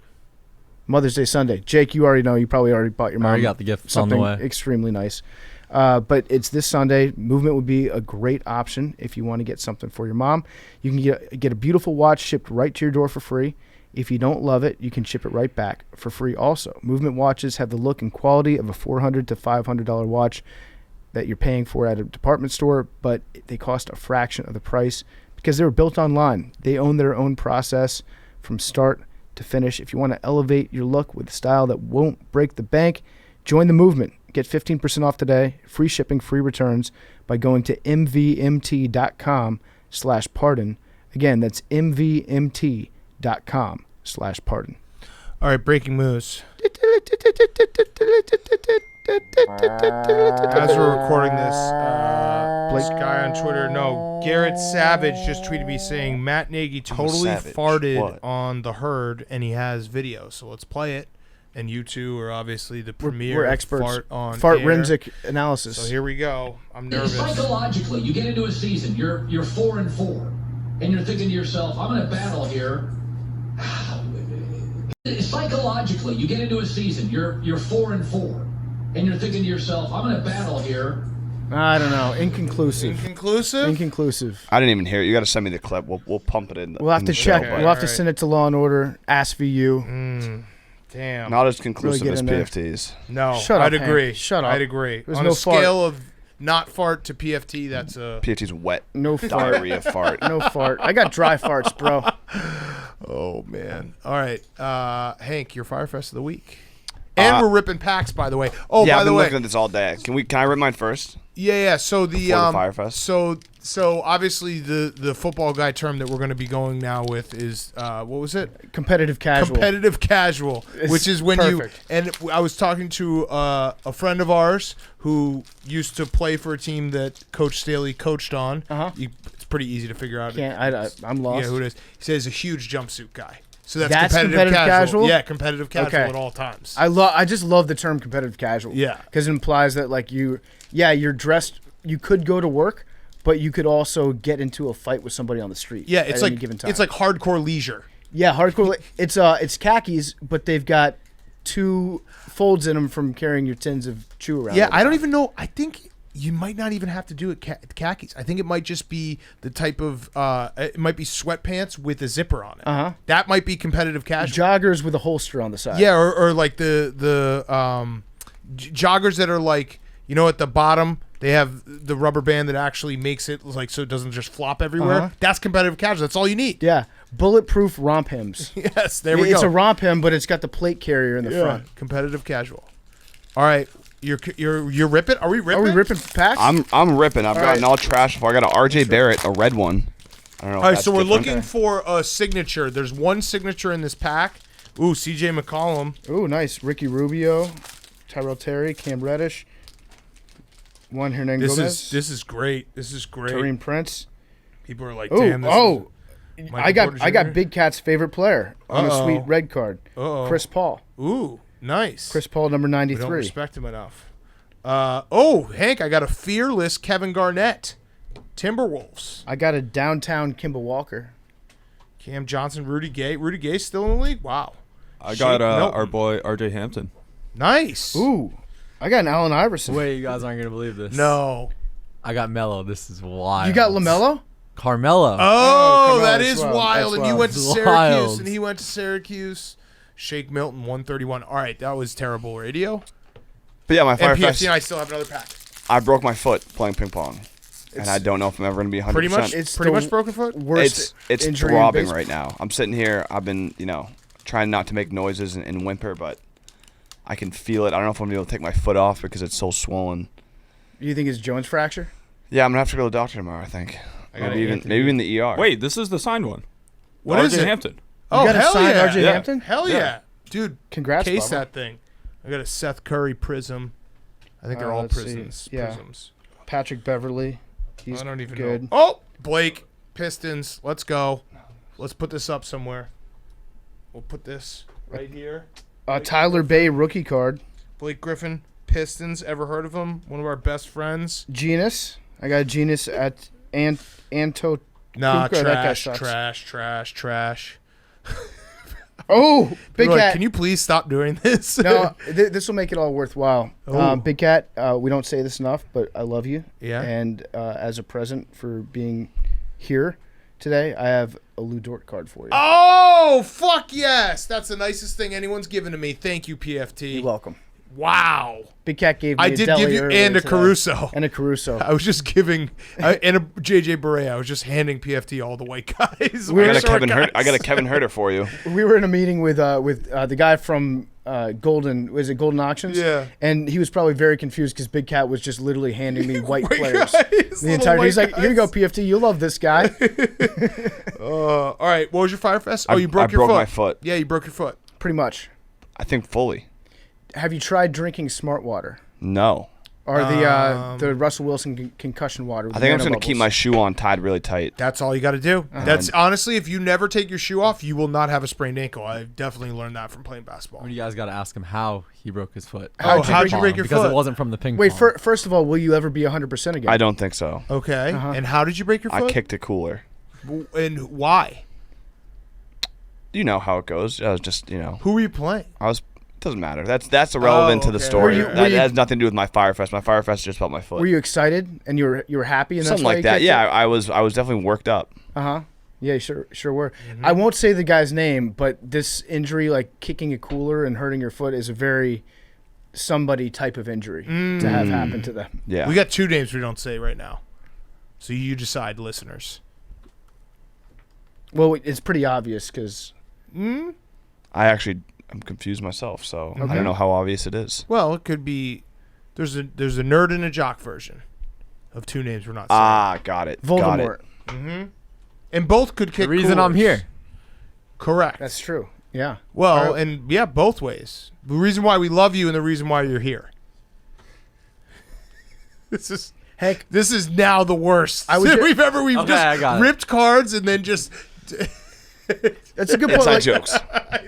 Mother's Day, Sunday. Jake, you already know. You probably already bought your mom. I already got the gift on the way. Extremely nice. But it's this Sunday. Movement would be a great option if you want to get something for your mom. You can get a beautiful watch shipped right to your door for free. If you don't love it, you can ship it right back for free also. Movement watches have the look and quality of a $400 to $500 watch that you're paying for at a department store, but they cost a fraction of the price because they were built online. They own their own process from start to finish. If you want to elevate your look with style that won't break the bank, join the movement. Get 15% off today, free shipping, free returns by going to mvmt.com/pardon. Again, that's mvmt.com/pardon. All right, breaking news. As we're recording this, Blake guy on Twitter, Garrett Savage just tweeted me saying Matt Nagy totally farted on the herd, and he has video. So let's play it. And you two are obviously the premier we're experts. fart on fart air. forensic analysis. So here we go. I'm nervous. Psychologically, you get into a season, you're 4-4, and you're thinking to yourself, I'm in a battle here. Psychologically, you get into a season, you're 4-4, and you're thinking to yourself, I'm in a battle here. I don't know. Inconclusive. Inconclusive? Inconclusive. I didn't even hear it. You got to send me the clip. We'll pump it in. We'll have in to the show, check. but We'll have to Alright. send it to Law and Order. Ask VU. Damn. Not as conclusive get as in there. PFTs. No, Shut up, I'd agree. Hank. Shut up. I'd agree. There's On no a fart. scale of not fart to PFT, that's a... PFT's wet. No fart. Diarrhea fart. No fart. I got dry farts, bro. Oh, man. All right. Hank, your Fyre Fest of the week. And we're ripping packs, by the way. Oh, Yeah, by I've the been way. looking at this all day. Can I rip mine first? Yeah. So the Before the Fyre Fest? So obviously the football guy term that we're going to be going now with is what was it? Competitive casual. Competitive casual, It's which is when perfect. you and I was talking to a friend of ours who used to play for a team that Coach Staley coached on. It's pretty easy to figure out. I'm lost. Yeah, who it is? He says he's a huge jumpsuit guy. So that's, That's competitive casual. casual? Yeah, competitive casual Okay. at all times. I just love the term competitive casual. Yeah. Because it implies that like you're dressed. You could go to work, but you could also get into a fight with somebody on the street. Yeah, at it's any like given time. it's like hardcore leisure. Yeah, hardcore. It's khakis, but they've got 2 folds in them from carrying your tins of chew around. Yeah, all the I don't time. even know. I think you might not even have to do it khakis. I think it might just be the type of it might be sweatpants with a zipper on it. That might be competitive casual. Joggers with a holster on the side. Yeah, or like the joggers that are like, you know, at the bottom they have the rubber band that actually makes it like so it doesn't just flop everywhere. That's competitive casual. That's all you need. Yeah. Bulletproof romp hems. Yes, there we go. It's a romp hem, but it's got the plate carrier in the Yeah, front. competitive casual. All right, you're ripping. Are we ripping? Are we ripping packs? I'm ripping. I've gotten right. all trash before. I got an RJ Barrett, a red one. I don't know. All right, so we're looking for a signature. There's one signature in this pack. Ooh, CJ McCollum. Ooh, nice. Ricky Rubio, Tyrell Terry, Cam Reddish, Juan Hernandez Gomez, This is great. This is great. Kareem Prince. People are like, Ooh, damn. This is Michael I got Porter Big Cat's favorite player on a Uh-oh. sweet red card. Chris Paul. Ooh, nice. Chris Paul, number we don't 93. respect him enough. Hank, I got a fearless Kevin Garnett. Timberwolves. I got a downtown Kimba Walker. Cam Johnson, Rudy Gay. Rudy Gay's still in the league? Wow. I got Milton. our boy RJ Hampton. Nice. Ooh, I got an Allen Iverson. Wait, you guys aren't gonna believe this. No. I got Melo. This is wild. You got LaMelo? Carmelo. Oh, Carmelo, that that's is wild. wild. That's And you wild. went to It's Syracuse, wild. and he went to Syracuse. Shake Milton, 131. All right, that was terrible radio. But yeah, my Fyre And Fest. PFT and I still have another pack. I broke my foot playing ping pong, and I don't know if I'm ever going to be 100%. Pretty much, It's pretty the much broken foot. Worst It's injury in throbbing baseball. right now. I'm sitting here. I've been, trying not to make noises and whimper, but I can feel it. I don't know if I'm going to be able to take my foot off because it's so swollen. You think it's Jones fracture? Yeah, I'm going to have to go to the doctor tomorrow, I think. gotta Maybe even the ER. Wait, this is the signed one. What RJ is it? Hampton. Oh, got a hell signed yeah. RJ Yeah. Hampton? Hell yeah. Dude, Congrats, case Bubba. that thing. I got a Seth Curry prism. I think they're all let's see. prisms. Yeah. Prisms. Patrick Beverly. He's I don't even good. know. Oh, Blake, Pistons. Let's go. Let's put this up somewhere. We'll put this right here. Tyler Bay rookie card. Blake Griffin, Pistons. Ever heard of him? One of our best friends. Genus. I got Genus at Anto. Nah, Kuka, that guy trash. Oh, Big Like, Cat. can you please stop doing this? No, this will make it all worthwhile. Oh. Big Cat, we don't say this enough, but I love you. Yeah. And as a present for being here today, I have a Lou Dort card for you. Oh, fuck yes. That's the nicest thing anyone's given to me. Thank you, PFT. You're welcome. Wow. Big Cat gave me I a did deli give you earlier and a today. Caruso. And a Caruso. I was just giving and a JJ Barea. I was just handing PFT all the white guys. I got a Short Kevin guys. I got a Kevin Herter for you. We were in a meeting with the guy from Golden. Was it Golden Auctions? Yeah. And he was probably very confused because Big Cat was just literally handing me white White players guys, the little entire. white He's like, "Here you go, PFT. You'll love this guy." All right. What was your Fyre Fest? Oh, you broke I your broke foot. my foot. Yeah, you broke your foot. Pretty much. I think fully. Have you tried drinking smart water No. or the Russell Wilson concussion water? I think I'm just going to keep my shoe on tied really tight. That's all you got to do. That's honestly, if you never take your shoe off, you will not have a sprained ankle. I've definitely learned that from playing basketball. I mean, you guys got to ask him how he broke his foot. How'd you Ping break pong, your because foot? it wasn't from the ping Wait, pong. first of all, will you ever be 100% again? I don't think so. Okay. And how did you break your foot? I kicked it cooler. And why? You know how it goes. I was just, Who were you playing? I was Doesn't matter. That's irrelevant to the okay. story. Were you- That has nothing to do with my Fyre Fest. My Fyre Fest is just about my foot. Were you excited and you were happy and that's Something why like you that. kicked Yeah, it? I was definitely worked up. Yeah, you sure were. I won't say the guy's name, but this injury, like kicking a cooler and hurting your foot, is a very somebody type of injury to have happen to them. Yeah. We got 2 names we don't say right now. So you decide, listeners. Well, it's pretty obvious because I actually am confused myself, so I don't know how obvious it is. Well, it could be there's a nerd and a jock version of 2 names we're not saying. Got it. Voldemort. Got it. And both could kick The reason I'm coolers. here. Correct. That's true. Yeah. Well, and yeah, both ways. The reason why we love you and the reason why you're here. Heck, This is now the worst I was that ju- we've Okay, I just got it. ripped cards and then just that's a good point. Inside Like, jokes.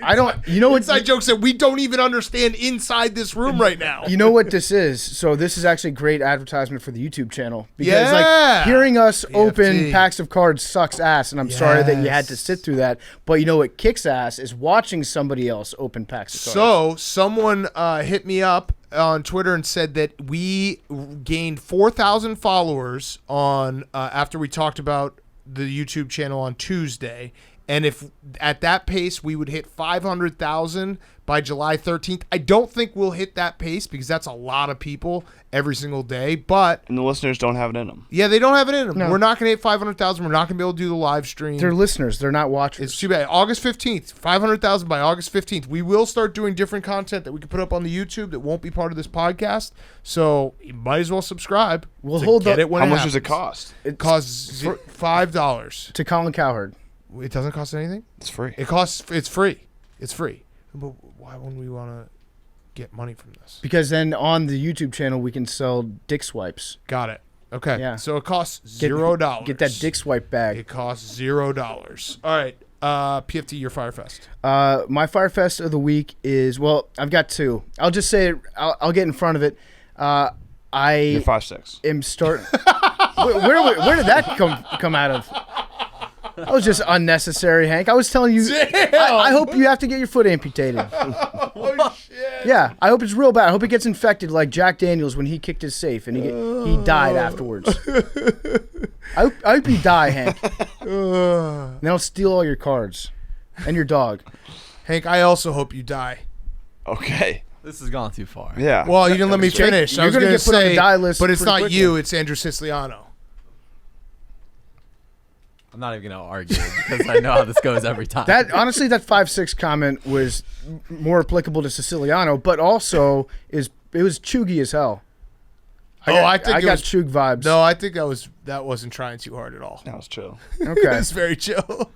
I don't. You know what? inside jokes that we don't even understand inside this room right now. You know what this is? So this is actually great advertisement for the YouTube channel because Yeah. like hearing us open BFT. packs of cards sucks ass, and I'm sorry that you had to Yes. sit through that. But you know what kicks ass is watching somebody else open packs of cards. So someone hit me up on Twitter and said that we gained 4,000 followers on after we talked about the YouTube channel on Tuesday. And if at that pace we would hit 500,000 by July 13th, I don't think we'll hit that pace because that's a lot of people every single day. But And the listeners don't have it in them. yeah, they don't have it in them. No. We're not going to hit 500,000. We're not going to be able to do the live stream. they're listeners, they're not watchers. It's too bad. August 15th, 500,000 by August 15th. We will start doing different content that we can put up on the YouTube that won't be part of this podcast. So you might as well subscribe. We'll to hold get the- it when How it much does it happens. cost? It costs $5. To Colin Cowherd. It doesn't cost anything? It's free. It's free. It's free. But why wouldn't we want to get money from this? Because then on the YouTube channel we can sell dick swipes. Got it. Okay. Yeah. So it costs Get- $0. Get that dick swipe bag. It costs $0. All right. PFT, your Fyre Fest. My Fyre Fest of the week is, well, I've got 2. I'll just say it. I'll get in front of it. You're I 5'6". am starting. where did that come out of? That was just unnecessary, Hank. I was telling you. I hope you have to get your foot amputated. Oh, shit. Yeah, I hope it's real bad. I hope it gets infected like Jack Daniels when he kicked his safe and he died afterwards. I hope you die, Hank. Then I'll steal all your cards and your dog. Hank, I also hope you die. Okay. This has gone too far. Yeah. Well, you didn't let me Jake, finish. I you're was gonna going to get put on the say, die list but it's pretty not quickly. you. It's Andrew Siciliano. I'm not even gonna argue because I know how this goes every time. That honestly, that 5'6" comment was more applicable to Siciliano, but also it was chuggy as hell. I think I it got was chug vibes. No, I think that wasn't trying too hard at all. That was chill. Okay, It's very chill.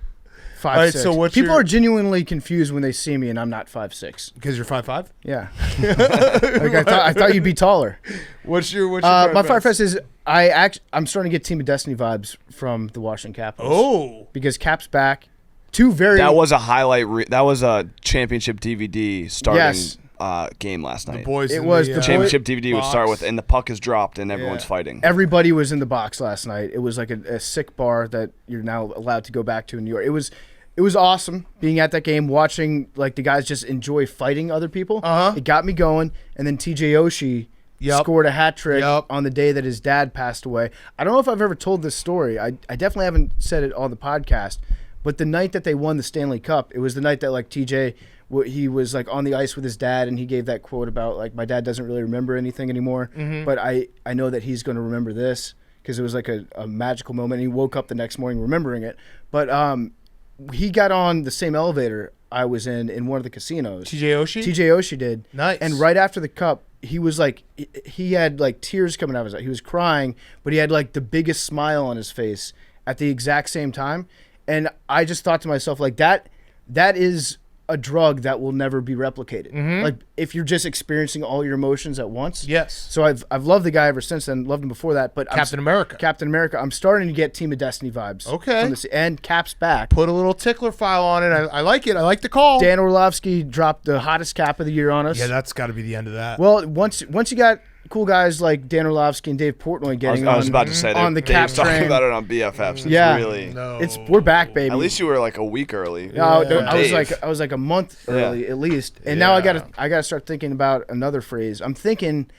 5'6". right, so what's People your- are genuinely confused when they see me and I'm not 5'6". Because you're 5'5"? Yeah, like I thought you'd be taller. What's your My Fyre Fest is I'm starting to get Team of Destiny vibes from the Washington Capitals. Oh. Because Cap's back. Two very That was a highlight. That was a championship DVD starting Yes. Game last night. Boys It in was the, the Championship DVD would start box. with, and the puck is dropped, and everyone's Yeah. fighting. everybody was in the box last night. It was like a sick bar that you're now allowed to go back to in New York. It was awesome being at that game, watching like the guys just enjoy fighting other people. Uh-huh. It got me going. And then TJ Oshie Yep. scored a hat trick Yep. on the day that his dad passed away. I don't know if I've ever told this story. I definitely haven't said it on the podcast. But the night that they won the Stanley Cup, it was the night that like TJ, he was like on the ice with his dad, and he gave that quote about like, my dad doesn't really remember anything anymore, but I know that he's going to remember this because it was like a magical moment. He woke up the next morning remembering it. But he got on the same elevator I was in one of the casinos. TJ Oshie? TJ Oshie did. Nice. And right after the cup, he was like, he had like tears coming out of his eyes. He was crying, but he had like the biggest smile on his face at the exact same time. And I just thought to myself, like, that is a drug that will never be replicated. Like, if you're just experiencing all your emotions at once. Yes. So I've loved the guy ever since then, loved him before that. But Captain America. Captain America. I'm starting to get Team of Destiny vibes. Okay. From this, and Cap's back. Put a little tickler file on it. I like it. I like the call. Dan Orlovsky dropped the hottest cap of the year on us. Yeah, that's got to be the end of that. Well, once you got cool guys like Dan Orlovsky and Dave Portnoy getting I was about to say on the Dave's cap talking train. about it on BFFs. It's Yeah. really. No. We're back, baby. At least you were like a week early. No, I Dave. was like a month early at least, and now I gotta start thinking about another phrase. I'm thinking,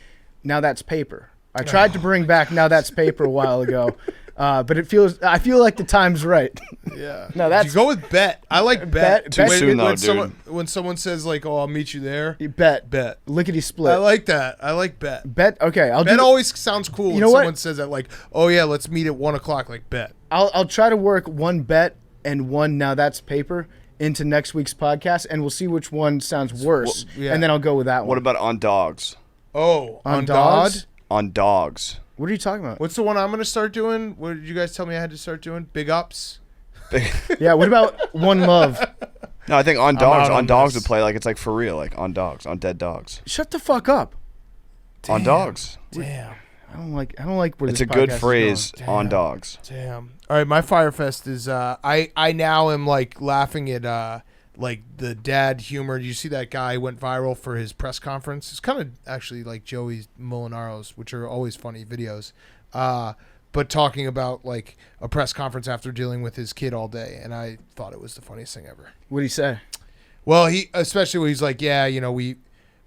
now that's paper. I tried to bring back now that's paper a while ago, but I feel like the time's right. Yeah. No, that's you go with bet. I like bet. Too soon, though, when when someone says like, "Oh, I'll meet you there," you bet. bet. Lickety split. I like that. I like bet. Bet. Okay, I'll Bet do. always sounds cool when know what? someone says that. Like, "Oh yeah, let's meet at 1:00." Like bet. I'll try to work one bet and one now that's paper into next week's podcast, and we'll see which one sounds worse, yeah. and then I'll go with that one. What about on dogs? Oh, On God? dogs? On dogs. What are you talking about? What's the one I'm gonna start doing? What did you guys tell me I had to start doing? Big ups. Yeah. What about one love? No, I think on dogs. out on On dogs this. would play like it's like for real, like on dogs, on dead dogs. Shut the fuck up. On dogs. Damn. I don't like where It's this a good podcast is phrase. going. On Damn. dogs. Damn. All right, my Fyre Fest is I now am like laughing at like the dad humor. Do you see that guy went viral for his press conference? It's kind of actually like Joey Molinaro's, which are always funny videos. But talking about like a press conference after dealing with his kid all day, and I thought it was the funniest thing ever. What do you say? Well, he especially when he's like, yeah, we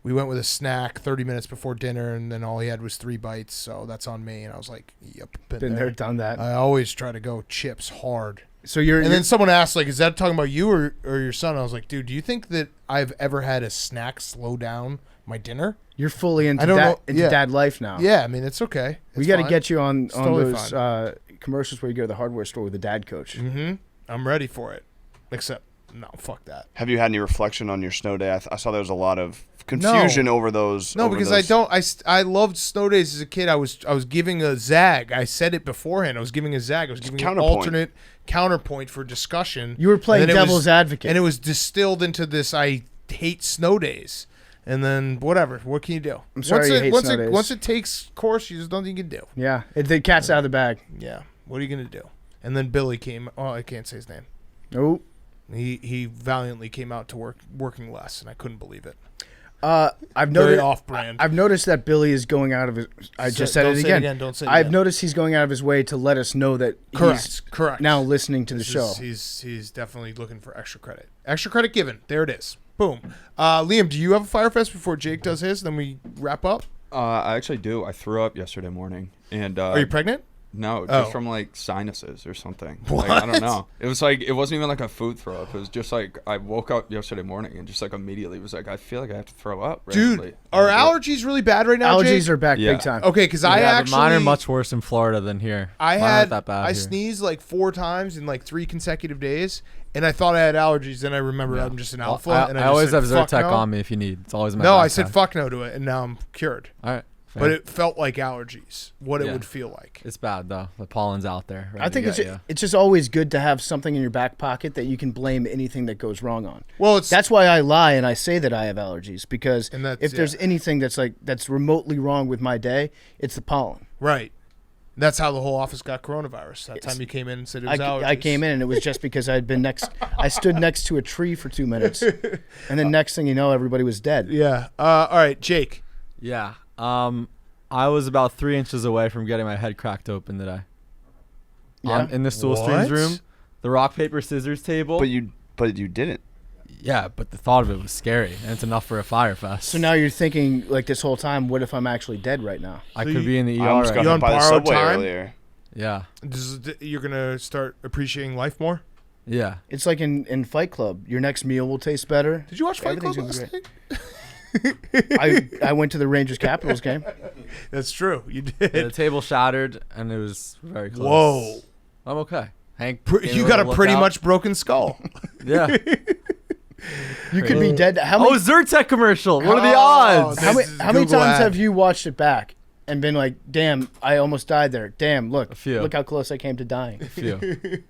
went with a snack 30 minutes before dinner, and then all he had was 3 bites, so that's on me. And I was like, yep, Been there, done that. I always try to go chips hard. So you're And then someone asked, like, is that talking about you or your son? I was like, dude, do you think that I've ever had a snack slow down my dinner? you're fully into I don't know. into Yeah. dad life now. Yeah, I mean, it's okay. we got to get you on totally those commercials where you go to the hardware store with the dad coach. Mm-hmm. I'm ready for it. Except, no, fuck that. Have you had any reflection on your snow day? I saw there was a lot of confusion over those. No, over because those. I loved snow days as a kid. I was giving a zag. I said it beforehand. I was giving a zag. I was giving an counterpoint. alternate counterpoint for discussion. You were playing And then it devil's was- advocate. and it was distilled into this. I hate snow days. And then whatever. What can you do? I'm sorry once you it, hate once snow it, days. Once it takes course, you just don't think you can do. Yeah, the cat's out of the bag. Yeah. What are you gonna do? And then Billy came. Oh, I can't say his name. Oh, He valiantly came out to working less, and I couldn't believe it. I've Very noticed. off-brand. I've noticed that Billy is going out of his. I just said Don't it say again. Don't say it I've again. noticed he's going out of his way to let us know that he's Correct. now listening to the This show. is- He's definitely looking for extra credit. Extra credit given. There it is. Boom. Liam, do you have a Fyre Fest before Jake does his? Then we wrap up. I actually do. I threw up yesterday morning, and Are you pregnant? no, Oh. just from like sinuses or something. Like, I don't know. It was like it wasn't even like a food throw up. It was just like I woke up yesterday morning and just like immediately was like I feel like I have to throw up. randomly. Dude, are And I did. allergies really bad right now, Allergies Jake? are back Yeah. big time. Okay, because I Yeah, but actually mine are much worse in Florida than here. I Mine aren't had that bad I here. sneezed like 4 times in like 3 consecutive days, and I thought I had allergies. Then I remembered I'm just an alpha. and I just always said, have "Fuck Zyrtec no." on me if you need. It's always in my No, I backpack. said fuck no to it, and now I'm cured. All right. But it felt like allergies. What it Yeah. would feel like. It's bad though. The pollen's out there. I think it's just always good to have something in your back pocket that you can blame anything that goes wrong on. Well, it's That's why I lie and I say that I have allergies, because And that's- if there's yeah. anything that's remotely wrong with my day, it's the pollen. right. That's how the whole office got coronavirus. That time you came in and said it was allergies. I came in and it was just because I stood next to a tree for 2 minutes, and then next thing you know, everybody was dead. Yeah. All right, Jake. Yeah. I was about 3 inches away from getting my head cracked open today. Yeah? In the stool streams What? room, the rock paper scissors table. But you didn't. Yeah, but the thought of it was scary, and it's enough for a Fyre Fest. So now you're thinking, like, this whole time, what if I'm actually dead right now? I So could be in the I ER. almost Right got You now. on hit by the borrowed subway time? earlier. Yeah, You're gonna start appreciating life more. yeah. It's like in Fight Club. Your next meal will taste better. Did you watch Fight Club Everything's last gonna night? I went to the Rangers Capitals game. That's true. You The did. table shattered, and it was very close. Whoa. I'm okay. Hank, You got a pretty much broken skull. Yeah. You could be dead. How Oh, many, Zyrtec commercial. What are the Oh, odds? this how many, is how many Google times ad. have you watched it back and been like, damn, I almost died there. Damn, look. A few. Look how close I came to dying. Phew.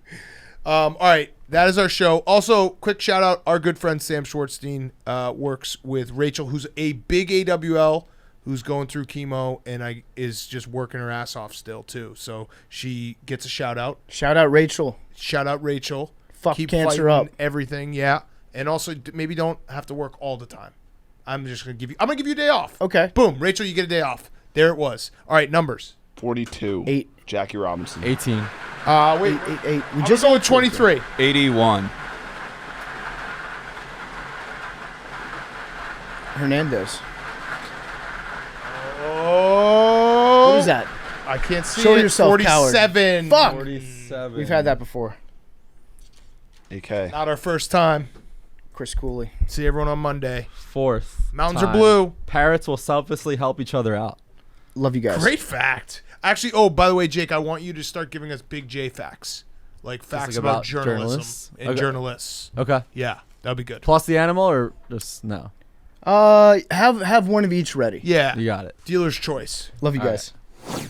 All right, that is our show. Also, quick shout out, our good friend Sam Schwartzstein works with Rachel, who's a big AWL, who's going through chemo and is just working her ass off still too. So she gets a shout out. Shout out Rachel. Shout out Rachel. Fuck Keep cancer fighting up. everything, yeah. And also maybe don't have to work all the time. I'm gonna give you a day off. Okay. Boom, Rachel, you get a day off. There it was. All right, numbers. 42. 8. Jackie Robinson. 18. Wait. 8. We I'm just going with 23. 81. Hernandez. Oh. What is that? I can't see Show it. yourself, 47. Fuck. 47. We've had that before. AK. Not our first time. Chris Cooley. See everyone on Monday. 4th. Mountains time. are blue. Parrots will selflessly help each other out. Love you guys. Great fact. Actually, by the way, Jake, I want you to start giving us big J facts. Like facts like about about journalism journalists? and Okay. journalists. Okay. Yeah, that'd be good. Plus the animal or just no? Have one of each ready. Yeah. You got it. Dealer's choice. Love you All guys. right.